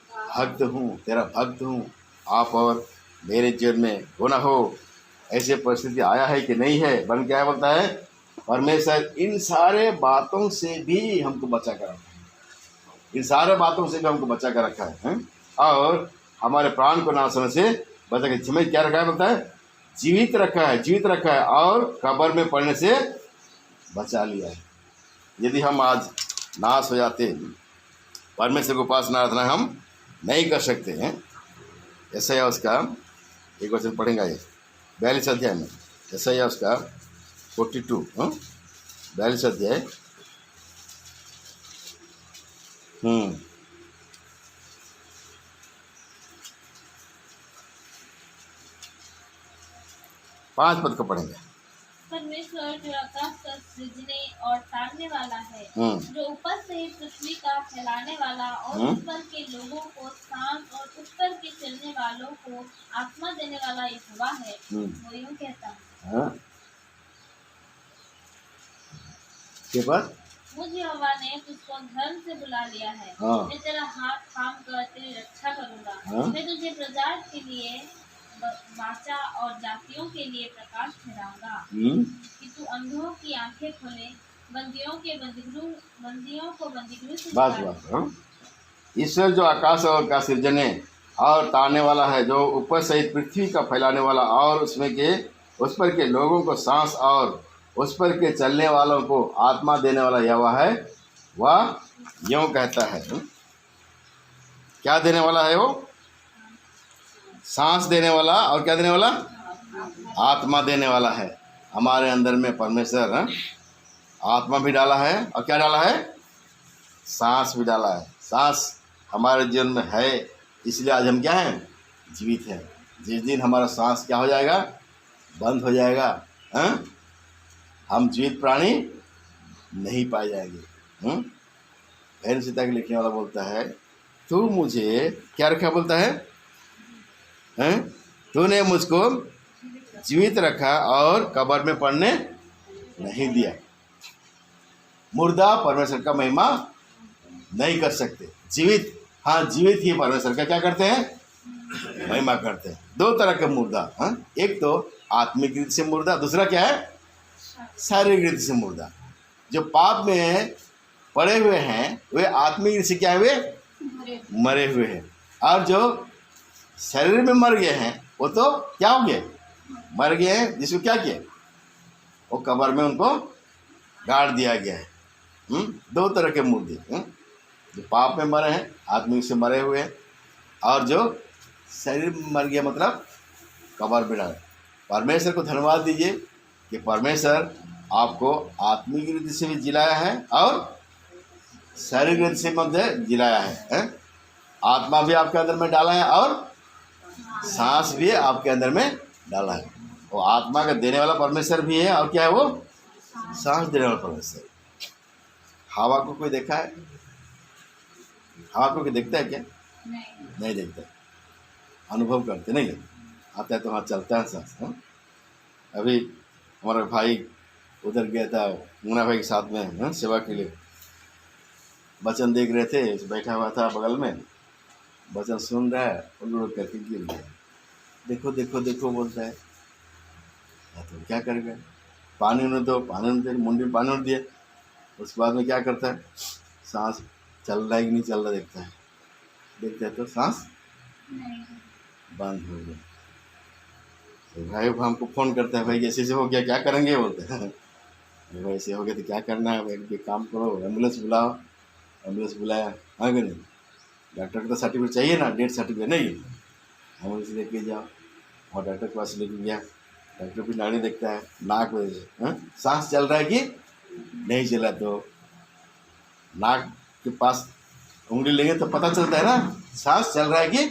भक्त हूँ, तेरा भक्त हूँ। आप और मेरे जीवन में हो ना हो ऐसे परिस्थिति आया है कि नहीं है, बन क्या बोलता है परमेश्वर इन सारे बातों से भी हमको बचा कर रखा है, इन सारे बातों से भी हमको बचा कर रखा है? और हमारे प्राण को नाश होने से बचा के हमें क्या रखा है बोलता है जीवित रखा है, जीवित रखा है और कब्र में पड़ने से बचा लिया है। यदि हम आज नाश हो जाते, परमेश्वर को पास ना रखना हम नहीं कर सकते हैं। ऐसा है उसका एक वचन पढ़ेंगे ये 42 अध्याय में, ऐसा है उसका 42 42 अध्याय 5 पद को पढ़ेंगे। परमेश्वर जो आकाश का सृजने और तारने वाला है, जो ऊपर से पृथ्वी का फैलाने वाला और उस पर के लोगों को सांस और उस पर के चलने वालों को आत्मा देने वाला यहोवा है, वो यूं कहता है के बाद मुझ यहोवा ने तुझको धर्म से बुला लिया है, मैं तेरा हाथ थाम कर तेरी रक्षा करूंगा, मैं तुझे प्रजा के लिए वाचा और जातियों के लिए प्रकाश ठहराऊंगा, कि तू अंधों की आंखें खोले, बंदियों को बंदीगृह से बस ईश्वर जो आकाश और का सृजने और तारने वाला है, जो ऊपर सहित पृथ्वी का फैलाने वाला और उस पर के लोगों को सांस और उस पर के चलने वालों को आत्मा देने वाला यहोवा है, वह यूं कहता है। क्या देने वाला है वो? सांस देने वाला और क्या देने वाला? आत्मा देने वाला है। हमारे अंदर में परमेश्वर आत्मा भी डाला है और क्या डाला है? सांस भी डाला है। सांस हमारे जीवन में है, इसलिए आज हम क्या हैं? जीवित हैं। जिस दिन हमारा सांस क्या हो जाएगा? बंद हो जाएगा, हम जीवित प्राणी नहीं पाए जाएंगे। भैरव सीता के लिखने वाला बोलता है तू मुझे क्या रखा बोलता है? तूने मुझको जीवित रखा और कब्र में पड़ने नहीं दिया। मुर्दा परमेश्वर का महिमा नहीं कर सकते, जीवित हाँ जीवित ही परमेश्वर का क्या करते हैं? महिमा करते हैं। दो तरह के मुर्दा, एक तो आत्मिक रीति से मुर्दा, दूसरा क्या है? शारीरिक रीति से मुर्दा। जो पाप में पड़े हुए हैं वे आत्मिक रीति से क्या हुए? मरे हुए हैं। और जो शरीर में मर गए हैं वो तो क्या हो गए? मर गए हैं। जिसको क्या किया? वो कब्र में उनको गाड़ दिया गया है। दो तरह के मुर्दे, जो पाप में मरे हैं आत्मिक से मरे हुए हैं, और जो शरीर में मर गया मतलब कब्र में डाले। परमेश्वर को धन्यवाद दीजिए कि परमेश्वर आपको आत्मिक रीति से भी जिलाया है और शारीरिक रीति से मध्य जिलाया है। आत्मा भी आपके अंदर में डाला है और सांस भी आपके अंदर में डाला है। वो आत्मा का देने वाला परमेश्वर भी है और क्या है? वो सांस देने वाला परमेश्वर। हवा को कोई देखा है? हवा को कोई देखता है क्या? नहीं देखता। अनुभव करते नहीं, आता है तो वहाँ चलता है सांस। अभी हमारा भाई उधर गया था मुन्ना भाई के साथ में सेवा के लिए, वचन देख रहे थे, बैठा हुआ था बगल में, वचन सुन रहा है, उल्लू करके गिर गया। देखो देखो देखो बोलता है, तो क्या करेगा? पानी उन्हें दो, पानी उन्हें मुंडी में पानी उन्हें दिया। उसके बाद में क्या करता है? सांस चल रहा है कि नहीं चल रहा देखता है, देखता है तो सांस बंद हो गया। तो भाई हमको फ़ोन करता है, भाई जैसे से हो गया क्या करेंगे? बोलते हैं भाई ऐसे हो गया तो क्या करना है? भाई काम करो, एम्बुलेंस बुलाओ। एम्बुलेंस बुलाया, हाँ कि नहीं? डॉक्टर का तो सर्टिफिकेट चाहिए ना, डेथ सर्टिफिकेट नहीं, एम्बुलेंस लेके जाओ। और डॉक्टर के पास लेके गया, डॉक्टर भी नाड़ी देखता है, नाक में सांस चल रहा है कि नहीं चला। तो नाक के पास उंगली लेंगे तो पता चलता है ना सांस चल रहा है कि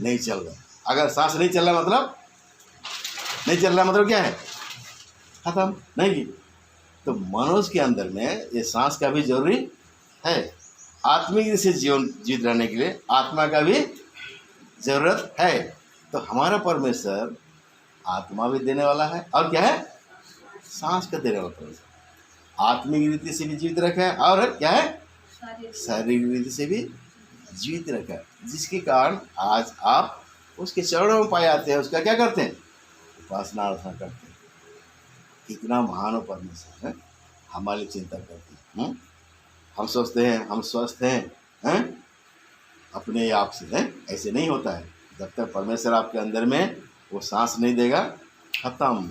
नहीं चल रहा। अगर सांस नहीं चल रहा मतलब नहीं चल रहा मतलब क्या है? खत्म नहीं की। तो मनुष्य के अंदर में ये सांस का भी जरूरी है। आत्मिक से जीवन जीत रहने के लिए आत्मा का भी जरूरत है। तो हमारा परमेश्वर आत्मा भी देने वाला है और क्या है? सांस का देने वाला परमेश्वर। आत्मिक रीति से भी जीवित रखा है और क्या है? शारीरिक रीति से भी जीवित रखा है, जिसके कारण आज आप उसके चरणों में पाए जाते हैं, उसका क्या करते हैं? उपासना आराधना करते हैं। कितना महान परमेश्वर है, हमारे लिए चिंता करते हैं। हम सोचते हैं हम स्वस्थ हैं अपने आप से, हैं? ऐसे नहीं होता है। जब तक परमेश्वर आपके अंदर में वो सांस नहीं देगा, खत्म।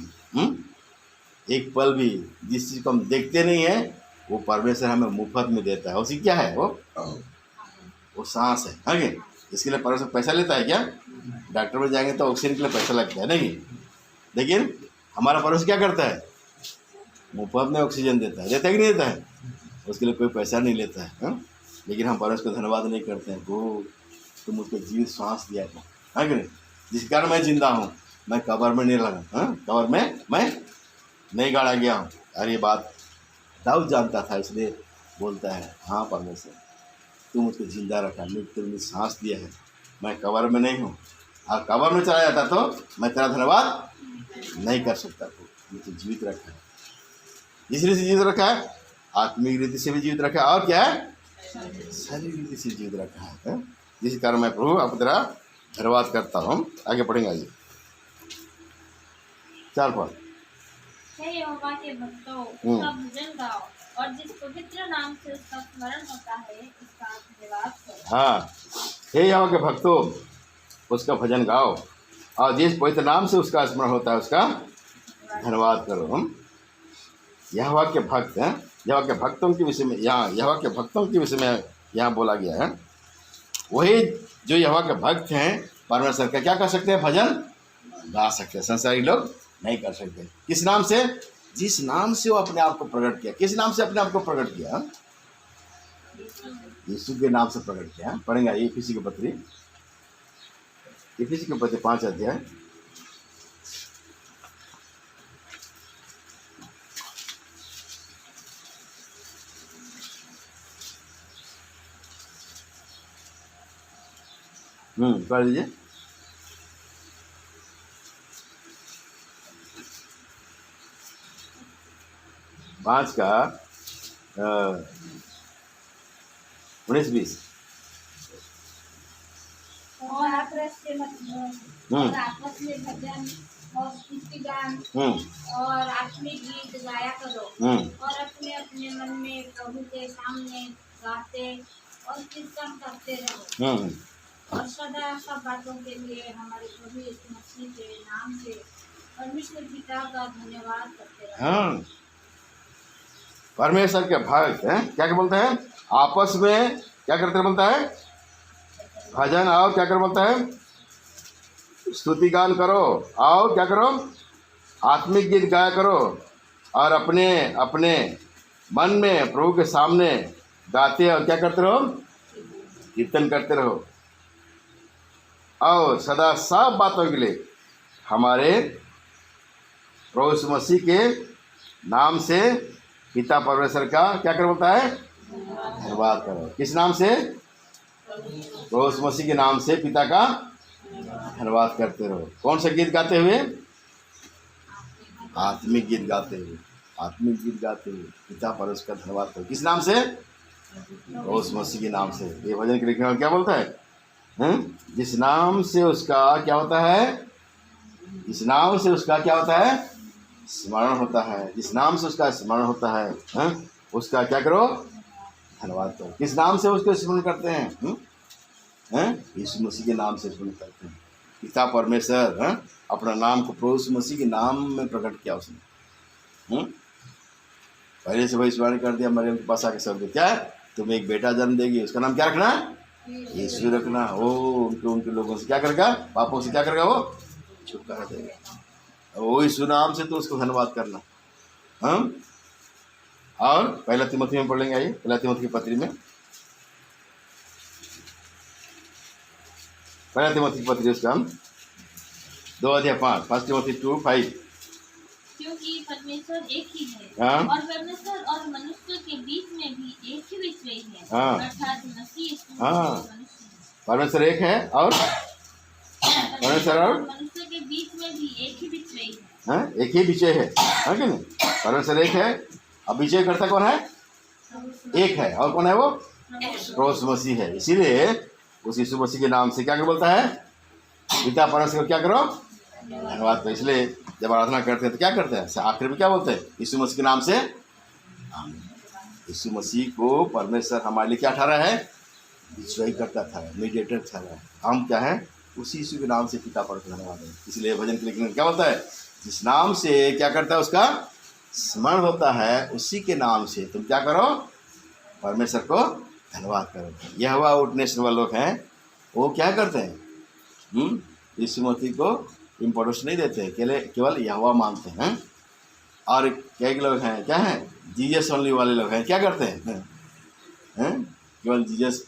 एक पल भी जिस चीज़ को हम देखते नहीं है वो परमेश्वर हमें मुफ्त में देता है। उसी क्या है वो सांस है। आगे इसके लिए परमेश्वर पैसा लेता है क्या? डॉक्टर में जाएंगे तो ऑक्सीजन के लिए पैसा लगता है नहीं, लेकिन हमारा परमेश्वर क्या करता है? मुफ्त में ऑक्सीजन देता है कि नहीं देता है? उसके लिए कोई पैसा नहीं लेता है। लेकिन हम परमेश्वर को धन्यवाद नहीं करते हैं। वो तुम मुझको जीवित सांस दिया है कि नहीं, जिस कारण मैं जिंदा हूँ। मैं कब्र में नहीं लगा, कब्र में मैं नहीं गाड़ा गया हूँ। यार ये बात दाऊद जानता था, इसलिए बोलता है हाँ परमेश्वर तू मुझको जिंदा रखा, तुमने सांस दिया है, मैं कब्र में नहीं हूँ। और कब्र में चला जाता तो मैं तेरा धन्यवाद नहीं कर सकता। तो मुझे जीवित रखा है, इस रीति से जीवित रखा है, आत्मिक रीति से भी जीवित रखा है, और क्या है शारीरिक रीति से जीवित रखा है। जिस कारण मैं प्रभु आप तेरा धन्यवाद करता हूँ। आगे पढ़ेंगे आइए 4 पद। हे यहोवा के भक्तों, उसका भजन गाओ और जिस पवित्र नाम से उसका स्मरण होता है उसका धन्यवाद करो। हाँ, हे यहोवा के भक्तों उसका भजन गाओ और जिस पवित्र नाम से उसका स्मरण होता है उसका धन्यवाद करो। हम यहोवा के भक्त हैं। यहोवा के भक्तों के विषय में यहाँ यहोवा के भक्तों के विषय में यहाँ बोला गया है। वही जो यहोवा के भक्त हैं परमेश्वर का क्या कर सकते हैं? भजन गा सकते हैं। संसारी लोग नहीं कर सकते। किस नाम से? जिस नाम से वो अपने आप को प्रकट किया। किस नाम से अपने आप को प्रकट किया? यीशु के नाम से प्रकट किया। पढ़ेंगे ये इफिसी के पत्री 5 अध्याय। पढ़ लीजिए। पाँच का 19-20। और आपस से और आपस में भजन और स्तुति गान और आत्मिक गीत गाया करो और अपने अपने मन में प्रभु के सामने गाते और कीर्तन करते रहो और सदा सब बातों के लिए हमारे प्रभु यीशु मसीह के नाम से परमेश्वर पिता का धन्यवाद करते रहो। परमेश्वर के भक्त हैं क्या क्या बोलता है? आपस में क्या करते बोलता है? भजन। और क्या कर बोलता है? स्तुति गान करो और क्या करो? आत्मिक गीत गाया करो और अपने अपने मन में प्रभु के सामने गाते और क्या करते रहो? कीर्तन करते रहो और सदा सब बातों के लिए हमारे प्रभु यीशु मसीह के नाम से पिता परमेश्वर का क्या कर बोलता है? धन्यवाद करो। किस नाम से? प्रभु यीशु मसीह के नाम से पिता का धन्यवाद करते रहो। कौन सा गीत गाते हुए? आत्मिक गीत गाते हुए। आत्मिक गीत गाते हुए पिता परमेश्वर का धन्यवाद करो। किस नाम से? प्रभु यीशु मसीह के नाम से। ये भजन के लिखने वाला क्या बोलता है? जिस नाम से उसका क्या होता है? जिस नाम से उसका क्या होता है? स्मरण होता है। जिस नाम से उसका स्मरण होता है उसका क्या करो? धन्यवाद करो। किस नाम से उसको स्मरण करते हैं? यीशु मसीह के नाम से स्मरण करते हैं। पिता परमेश्वर अपना नाम को प्रभु यीशु मसीह के नाम में प्रकट किया उसने। पहले से वही स्मरण कर दिया। मरियम के पास आके शब्द क्या है? तुम्हें एक बेटा जन्म देगी, उसका नाम क्या रखना? यीशु रखना। वो उनके लोगों से क्या करेगा? पापों से क्या करेगा? वो छुटकारा देगा। वो यीशु नाम से तो उसको धन्यवाद करना। और पहला तिमोथी में पढ़ लेंगे। आइए पहला तिमोथी की पत्री में, पहला तिमोथी की पत्री उसका 2 अध्याय 5, 1 तिमोथी 2:5। क्योंकि परमेश्वर एक ही है हाँ। और परमेश्वर और मनुष्य के बीच में भी एक ही विषय है, हाँ। अर्थात मसीह यीशु हाँ। मनुष्य है। परमेश्वर एक है और परमेश्वर और मनुष्य के बीच में भी एक ही विषय है। एक ही विषय है कि नहीं? परमेश्वर एक है। अब विषय करता कौन है? एक है। और कौन है वो? प्रभु यीशु मसीह है। इसीलिए उस यीशु मसीह के नाम से क्या बोलता है? पिता परमेश्वर को क्या करो, धन्यवाद करो। इसलिए जब आराधना करते हैं तो क्या करते हैं, आखिर में क्या बोलते हैं, यीशु मसीह के नाम से आमीन। यीशु मसीह को परमेश्वर हमारे लिए क्या ठहरा है, विश्वाई करता था, मीडिएटर ठहरा है। हम क्या है, उसी यीशु के नाम से पिता परमेश्वर धन्यवाद है। इसलिए भजन के लेखन क्या बोलता है, जिस नाम से क्या करता है उसका स्मरण होता है, उसी के नाम से तुम क्या करो, परमेश्वर को धन्यवाद करो। यह हुआ नेशनल वाले लोग हैं, वो क्या करते हैं, यीशु मसीह को इम्पोर्टेंस नहीं देते, केवल यहोवा मानते हैं। और कई लोग हैं क्या हैं, जीसस ओनली वाले लोग हैं, क्या करते हैं, केवल जीसस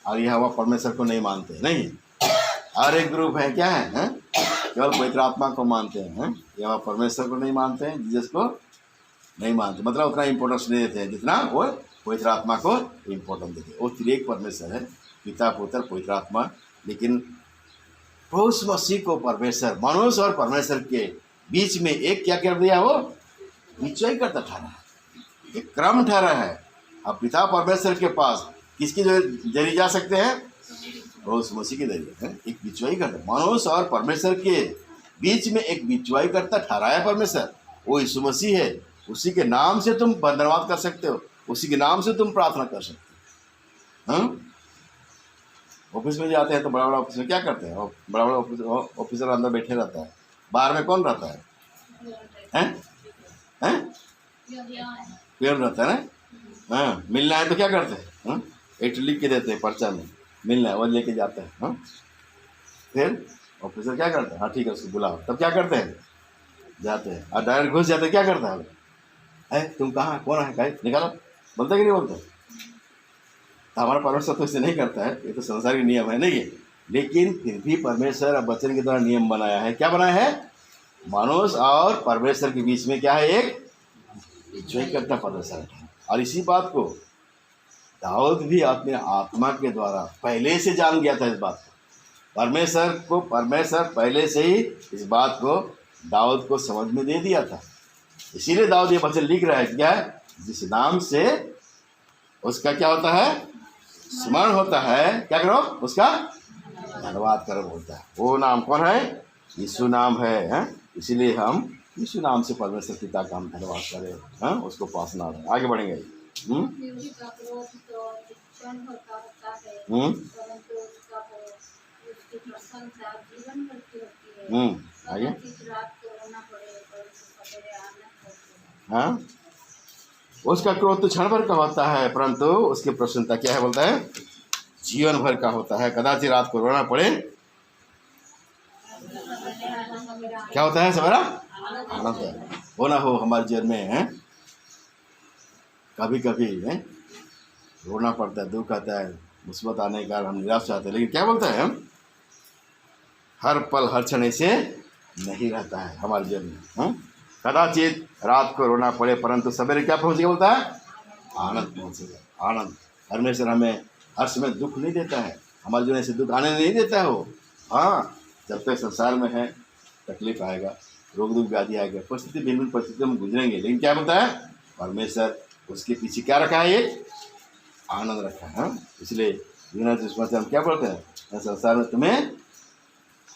और यहोवा परमेश्वर को नहीं मानते। नहीं, और एक ग्रुप है क्या है, केवल पवित्र आत्मा को मानते हैं, यहोवा परमेश्वर को नहीं मानते हैं, जीसस को नहीं मानते, मतलब उतना इम्पोर्टेंस नहीं देते हैं जितना वो पवित्र आत्मा को इम्पोर्टेंस देते हैं। वो त्रिएक परमेश्वर है, पिता पुत्र पवित्र आत्मा। लेकिन उस मसीह को परमेश्वर, मनुष्य और परमेश्वर के बीच में एक क्या कर दिया, वो निश्चय करता ठहरा है, एक क्रम ठहरा है। अब पिता परमेश्वर के पास किसके जरिए जा सकते हैं, उस मसीह के जरिए है, एक बिचवाई करता, मनुष्य और परमेश्वर के बीच में एक बिचवाई करता ठहराया परमेश्वर, वो यीशु मसीह है। उसी के नाम से तुम धन्यवाद कर सकते हो, उसी के नाम से तुम प्रार्थना कर सकते हो। ऑफिस में जाते हैं तो बड़ा बड़ा ऑफिस में क्या करते हैं, बड़ा बड़ा ऑफिसर अंदर बैठे रहता है, बाहर में कौन रहता है, पेड़ रहता है ना। हाँ, मिलना है तो क्या करते हैं, एक लिख के देते हैं पर्चा में, मिलना है वो लेके जाते हैं। फिर ऑफिसर क्या करते हैं, हाँ ठीक है उसको बुलाओ, तब क्या करते हैं, जाते हैं और डायरेक्ट घुस जाते हैं। क्या करता है, तुम कहाँ, कौन है, कहीं निकालो, बोलते कि नहीं बोलते। तो हमारा परमेश्वर तो इसे नहीं करता है, ये तो संसारिक नियम है नहीं है, लेकिन फिर भी परमेश्वर अब वचन के द्वारा नियम बनाया है। क्या बनाया है, मनुष्य और परमेश्वर के बीच में क्या है, एक विजय करता परमेश्वर है। और इसी बात को दाऊद भी अपने आत्मा के द्वारा पहले से जान गया था, इस बात को परमेश्वर पहले से ही इस बात को दाऊद को समझ में दे दिया था। इसीलिए दाऊद ये वचन लिख रहा है, क्या है, जिस नाम से उसका क्या होता है, स्मरण होता है, क्या करो, उसका धन्यवाद करो बोलता है। वो नाम कौन है, यीशु नाम है। इसीलिए हम यीशु नाम से परमेश्वर पिता का हम धन्यवाद करें, उसको पासना है। आगे बढ़ेंगे। आगे हाँ, उसका क्रोध तो क्षण भर का होता है, परंतु उसकी प्रसन्नता क्या है, बोलता है जीवन भर का होता है। कदाचित रात को रोना पड़े, क्या होता है, सवेरा आनंद हो ना हो हमारे जीवन में है। कभी कभी है रोना पड़ता है, दुख आता है, मुसीबत आने के कारण हम निराश आते हैं, लेकिन क्या बोलता है, हर पल हर क्षण ऐसे नहीं रहता है हमारे जीवन में। कदाचित रात को रोना पड़े, परंतु सवेरे क्या पहुँचेगा, बोलता है आनंद पहुँचेगा। आनंद, परमेश्वर हमें हर समय दुख नहीं देता है, हमारे जीवन से दुख आने नहीं देता है वो। हाँ, जब तक संसार में है तकलीफ आएगा, रोग दुख व्याधि आएगा, परिस्थिति भिन्न परिस्थिति हम गुजरेंगे, लेकिन क्या बोलता है परमेश्वर, उसके पीछे क्या रखा है, एक आनंद रखा है। इसलिए हम क्या बोलते हैं, संसार में तुम्हें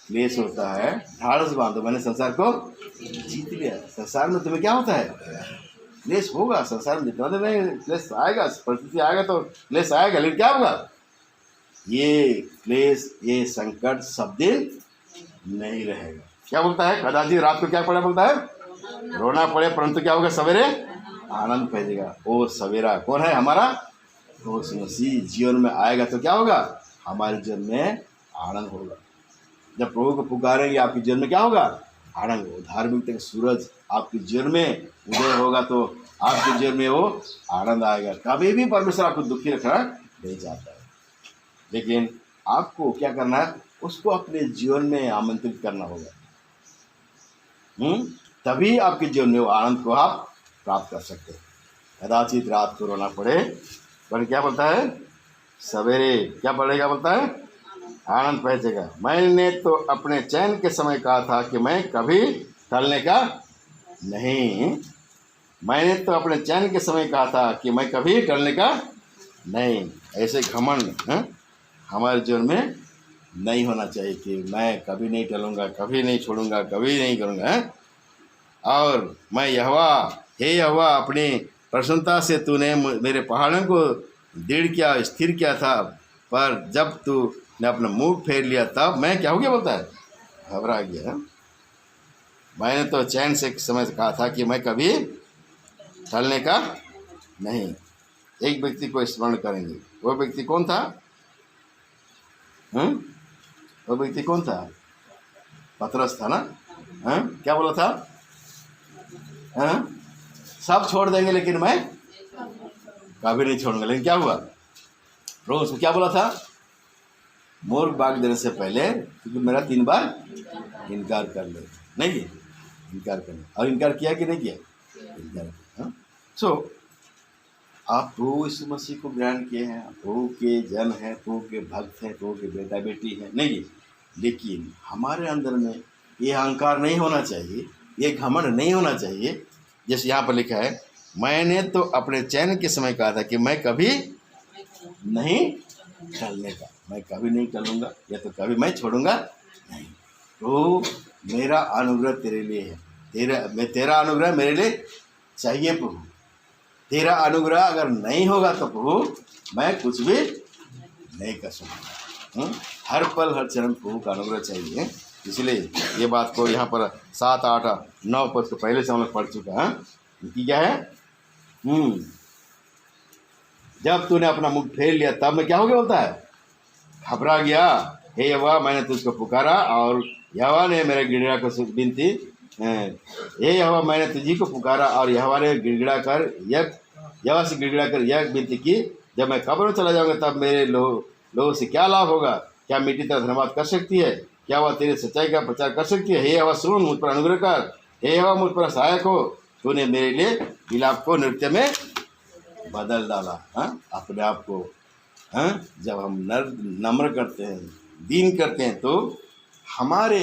क्लेश होता है, ढाढ़स बांधो, मैंने संसार को जीत लिया। संसार में तुम्हें क्या होता है, क्लेश होगा। संसार में जितना दिन क्लेश आएगा, परिस्थिति आएगा तो क्लेश आएगा, लेकिन क्या होगा, ये क्लेश ये संकट सब दिन नहीं रहेगा। क्या बोलता है, कदाचित रात को क्या पड़े, बोलता है रोना पड़े, परंतु क्या होगा, सवेरे आनंद फैलेगा। और सवेरा कौन है, हमारा उस मसीह जीवन में आएगा तो क्या होगा, हमारे जीवन में आनंद होगा। जब प्रभु को पुकारेंगे आपके जीवन में क्या होगा, आनंद होगा। धार्मिकता का सूरज आपके जीवन में उदय होगा तो आपके जीवन में वो आनंद आएगा। कभी भी परमेश्वर आपको दुखी रखना नहीं चाहता है, लेकिन आपको क्या करना है, उसको अपने जीवन में आमंत्रित करना होगा। तभी आपके जीवन में वो आनंद को आप प्राप्त कर सकते हैं। कदाचित रात को रोना पड़े, पर क्या बोलता है, सवेरे क्या पड़ेगा, बोलता है आनंद पहुँचेगा। मैंने तो अपने चैन के समय कहा था कि मैं कभी टलने का नहीं, मैंने तो अपने चैन के समय कहा था कि मैं कभी टलने का नहीं। ऐसे घमंड हमारे जीवन में नहीं होना चाहिए कि मैं कभी नहीं टलूँगा, कभी नहीं छोड़ूंगा, कभी नहीं करूँगा, हैं? और मैं यहोवा, हे यहोवा, अपनी प्रसन्नता से तूने मेरे पहाड़ों को दृढ़ किया, स्थिर किया था, पर जब तूने अपना मुंह फेर लिया तब मैं क्या हो गया, बोलता है, घबरा गया। मैंने तो चैन से समय से कहा था कि मैं कभी टलने का नहीं। एक व्यक्ति को स्मरण करेंगे, वो व्यक्ति कौन था? वो व्यक्ति कौन था? पतरस था ना? क्या बोला था? सब छोड़ देंगे लेकिन मैं कभी नहीं छोड़ूंगा। लेकिन क्या हुआ? प्रभु उसको क्या बोला था? मूर्ख भाग देने से पहले क्योंकि मेरा 3 बार इनकार कर ले, नहीं किया? इनकार कर ले। और इनकार किया कि नहीं किया? इनकार किया। सो आप प्रभु यीशु मसीह को ग्रहण किए हैं, प्रभु के जन हैं, प्रभु के भक्त हैं, प्रभु के बेटा बेटी हैं, नहीं, लेकिन हमारे अंदर में ये अहंकार नहीं होना चाहिए, ये घमंड नहीं होना चाहिए। जैसे यहाँ पर लिखा है, मैंने तो अपने चयन के समय कहा था कि मैं कभी नहीं टलने का, मैं कभी नहीं टलूंगा, या तो कभी मैं छोड़ूंगा नहीं। प्रभु मेरा अनुग्रह तेरे लिए है, तेरा अनुग्रह मेरे लिए चाहिए प्रभु। तेरा अनुग्रह अगर नहीं होगा तो प्रभु मैं कुछ भी नहीं कर सकूँगा। हर पल हर क्षण प्रभु का अनुग्रह चाहिए। इसलिए ये बात को यहाँ पर 7, 8, 9 पद को पहले से हम लोग पढ़ चुका है कि क्या है, जब तूने अपना मुख फेर लिया तब मैं क्या हो गया, बोलता है, घबरा गया। हे यहोवा, मैंने तुझको पुकारा और यहोवा ने मेरे गिड़गिड़ा को विनती, हे यहोवा, मैंने तुझी को पुकारा और यहोवा ने यहोवा से गिड़गिड़ा कर यह विनती की, जब मैं कब्र में चला जाऊंगा तब मेरे लोगों से क्या लाभ होगा? क्या मिट्टी तेरा धन्यवाद कर सकती है? क्या वह तेरी सच्चाई का प्रचार कर सकती है? हे यहोवा सुन, मुझ पर अनुग्रह कर, हे यहोवा मुझ पर सहायक हो। तूने मेरे लिए विलाप को नृत्य में बदल डाला। अपने आप को जब हम नम्र करते हैं, दीन करते हैं, तो हमारे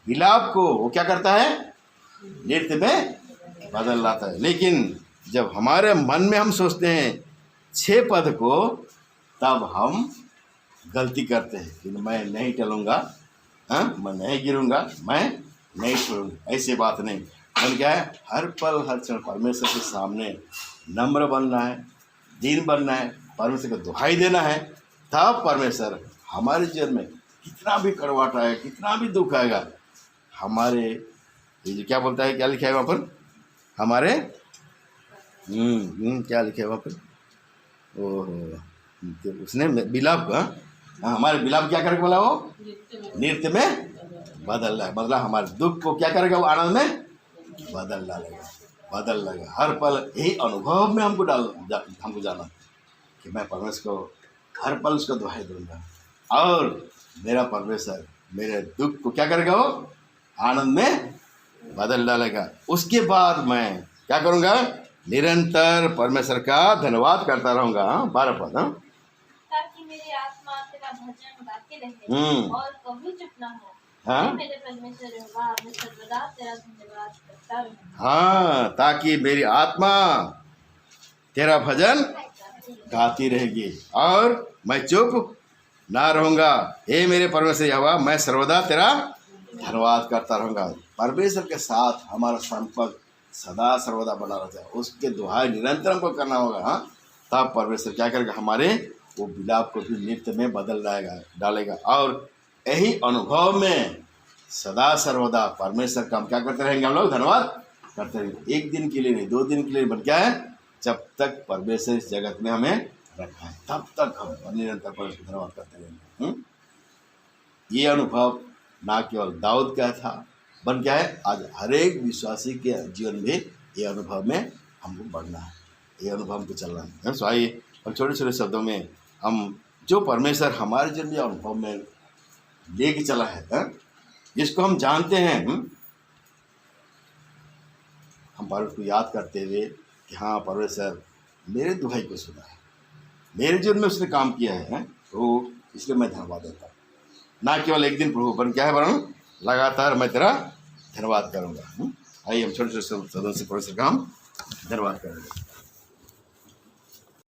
विलाप को वो क्या करता है, नृत्य में बदल लाता है। लेकिन जब हमारे मन में हम सोचते हैं 6 पद को, तब हम गलती करते हैं कि मैं नहीं टलूँगा, मैं नहीं गिरूँगा, मैं नहीं छोड़ूँगा। ऐसी बात नहीं। मन क्या है, हर पल हर क्षण परमेश्वर के सामने नम्र बनना है, दीन बनना है, परमेश्वर को दुहाई देना है। तब परमेश्वर हमारे जीवन में कितना भी कड़वाट आएगा, कितना भी दुख आएगा, हमारे ये जो क्या बोलता है, क्या लिखा है वहाँ पर, हमारे क्या लिखा है वहाँ पर, ओह उसने विलाप का, हमारे विलाप क्या करेगा बोला, वो नृत्य में बदल रहा है। मतलब हमारे दुख को क्या करेगा, वो आनंद में बदल डालेगा। हर पल यही अनुभव में हमको जाना कि मैं परमेश्वर को हर पल उसको दुहाई दूंगा, और मेरा परमेश्वर मेरे दुख को क्या करेगा, वो आनंद में बदल डालेगा। उसके बाद मैं क्या करूँगा, निरंतर परमेश्वर का धन्यवाद करता रहूँगा। 12 पद, ताकि मेरी आत्मा तेरा भजन गाती रहे और कभी चुप ना हो। मेरे परमेश्वर यहोवा, मैं सर्वदा तेरा धन्यवाद करता रहूँगा। ताकि मेरी आत्मा तेरा भजन गाती रहेगी और मैं चुप ना रहूँगा। हे मेरे परमेश्वर यहोवा, मैं सर्वदा तेरा धन्यवाद करता रहूँगा। परमेश्वर के साथ हमारा संपर्क सदा सर्वदा बना रहता है, उसके दुहाई निरंतर हमको करना होगा। तब परमेश्वर क्या करेगा, हमारे वो विलाप को भी नृत्य में बदल डालेगा। और यही अनुभव में सदा सर्वदा परमेश्वर का हम क्या करते रहेंगे, हम लोग धन्यवाद करते रहेंगे। 1 दिन के लिए नहीं, 2 दिन के लिए, बल्कि क्या है, जब तक परमेश्वर इस जगत में हमें रखा है तब तक हम निरंतर परमेश्वर धन्यवाद करते रहेंगे। ये अनुभव ना केवल दाऊद का था, बन क्या है, आज हर एक विश्वासी के जीवन में ये अनुभव में हमको बढ़ना है, ये अनुभव हमको चलना है। सो आइए और छोटे छोटे शब्दों में हम जो परमेश्वर हमारे जीवन में अनुभव में लेके चला है, जिसको हम जानते हैं, हम परमेश्वर को याद करते हुए कि हाँ, परमेश्वर मेरे दुहाई को सुना है, मेरे जीवन में उसने काम किया है, तो इसलिए मैं धन्यवाद देता हूँ। ना केवल 1 दिन प्रभु, पर क्या है, वरन लगातार मैं तेरा धन्यवाद करूँगा। आइए हम छोटे छोटे शब्दों से परमेश्वर का हम धन्यवाद करेंगे।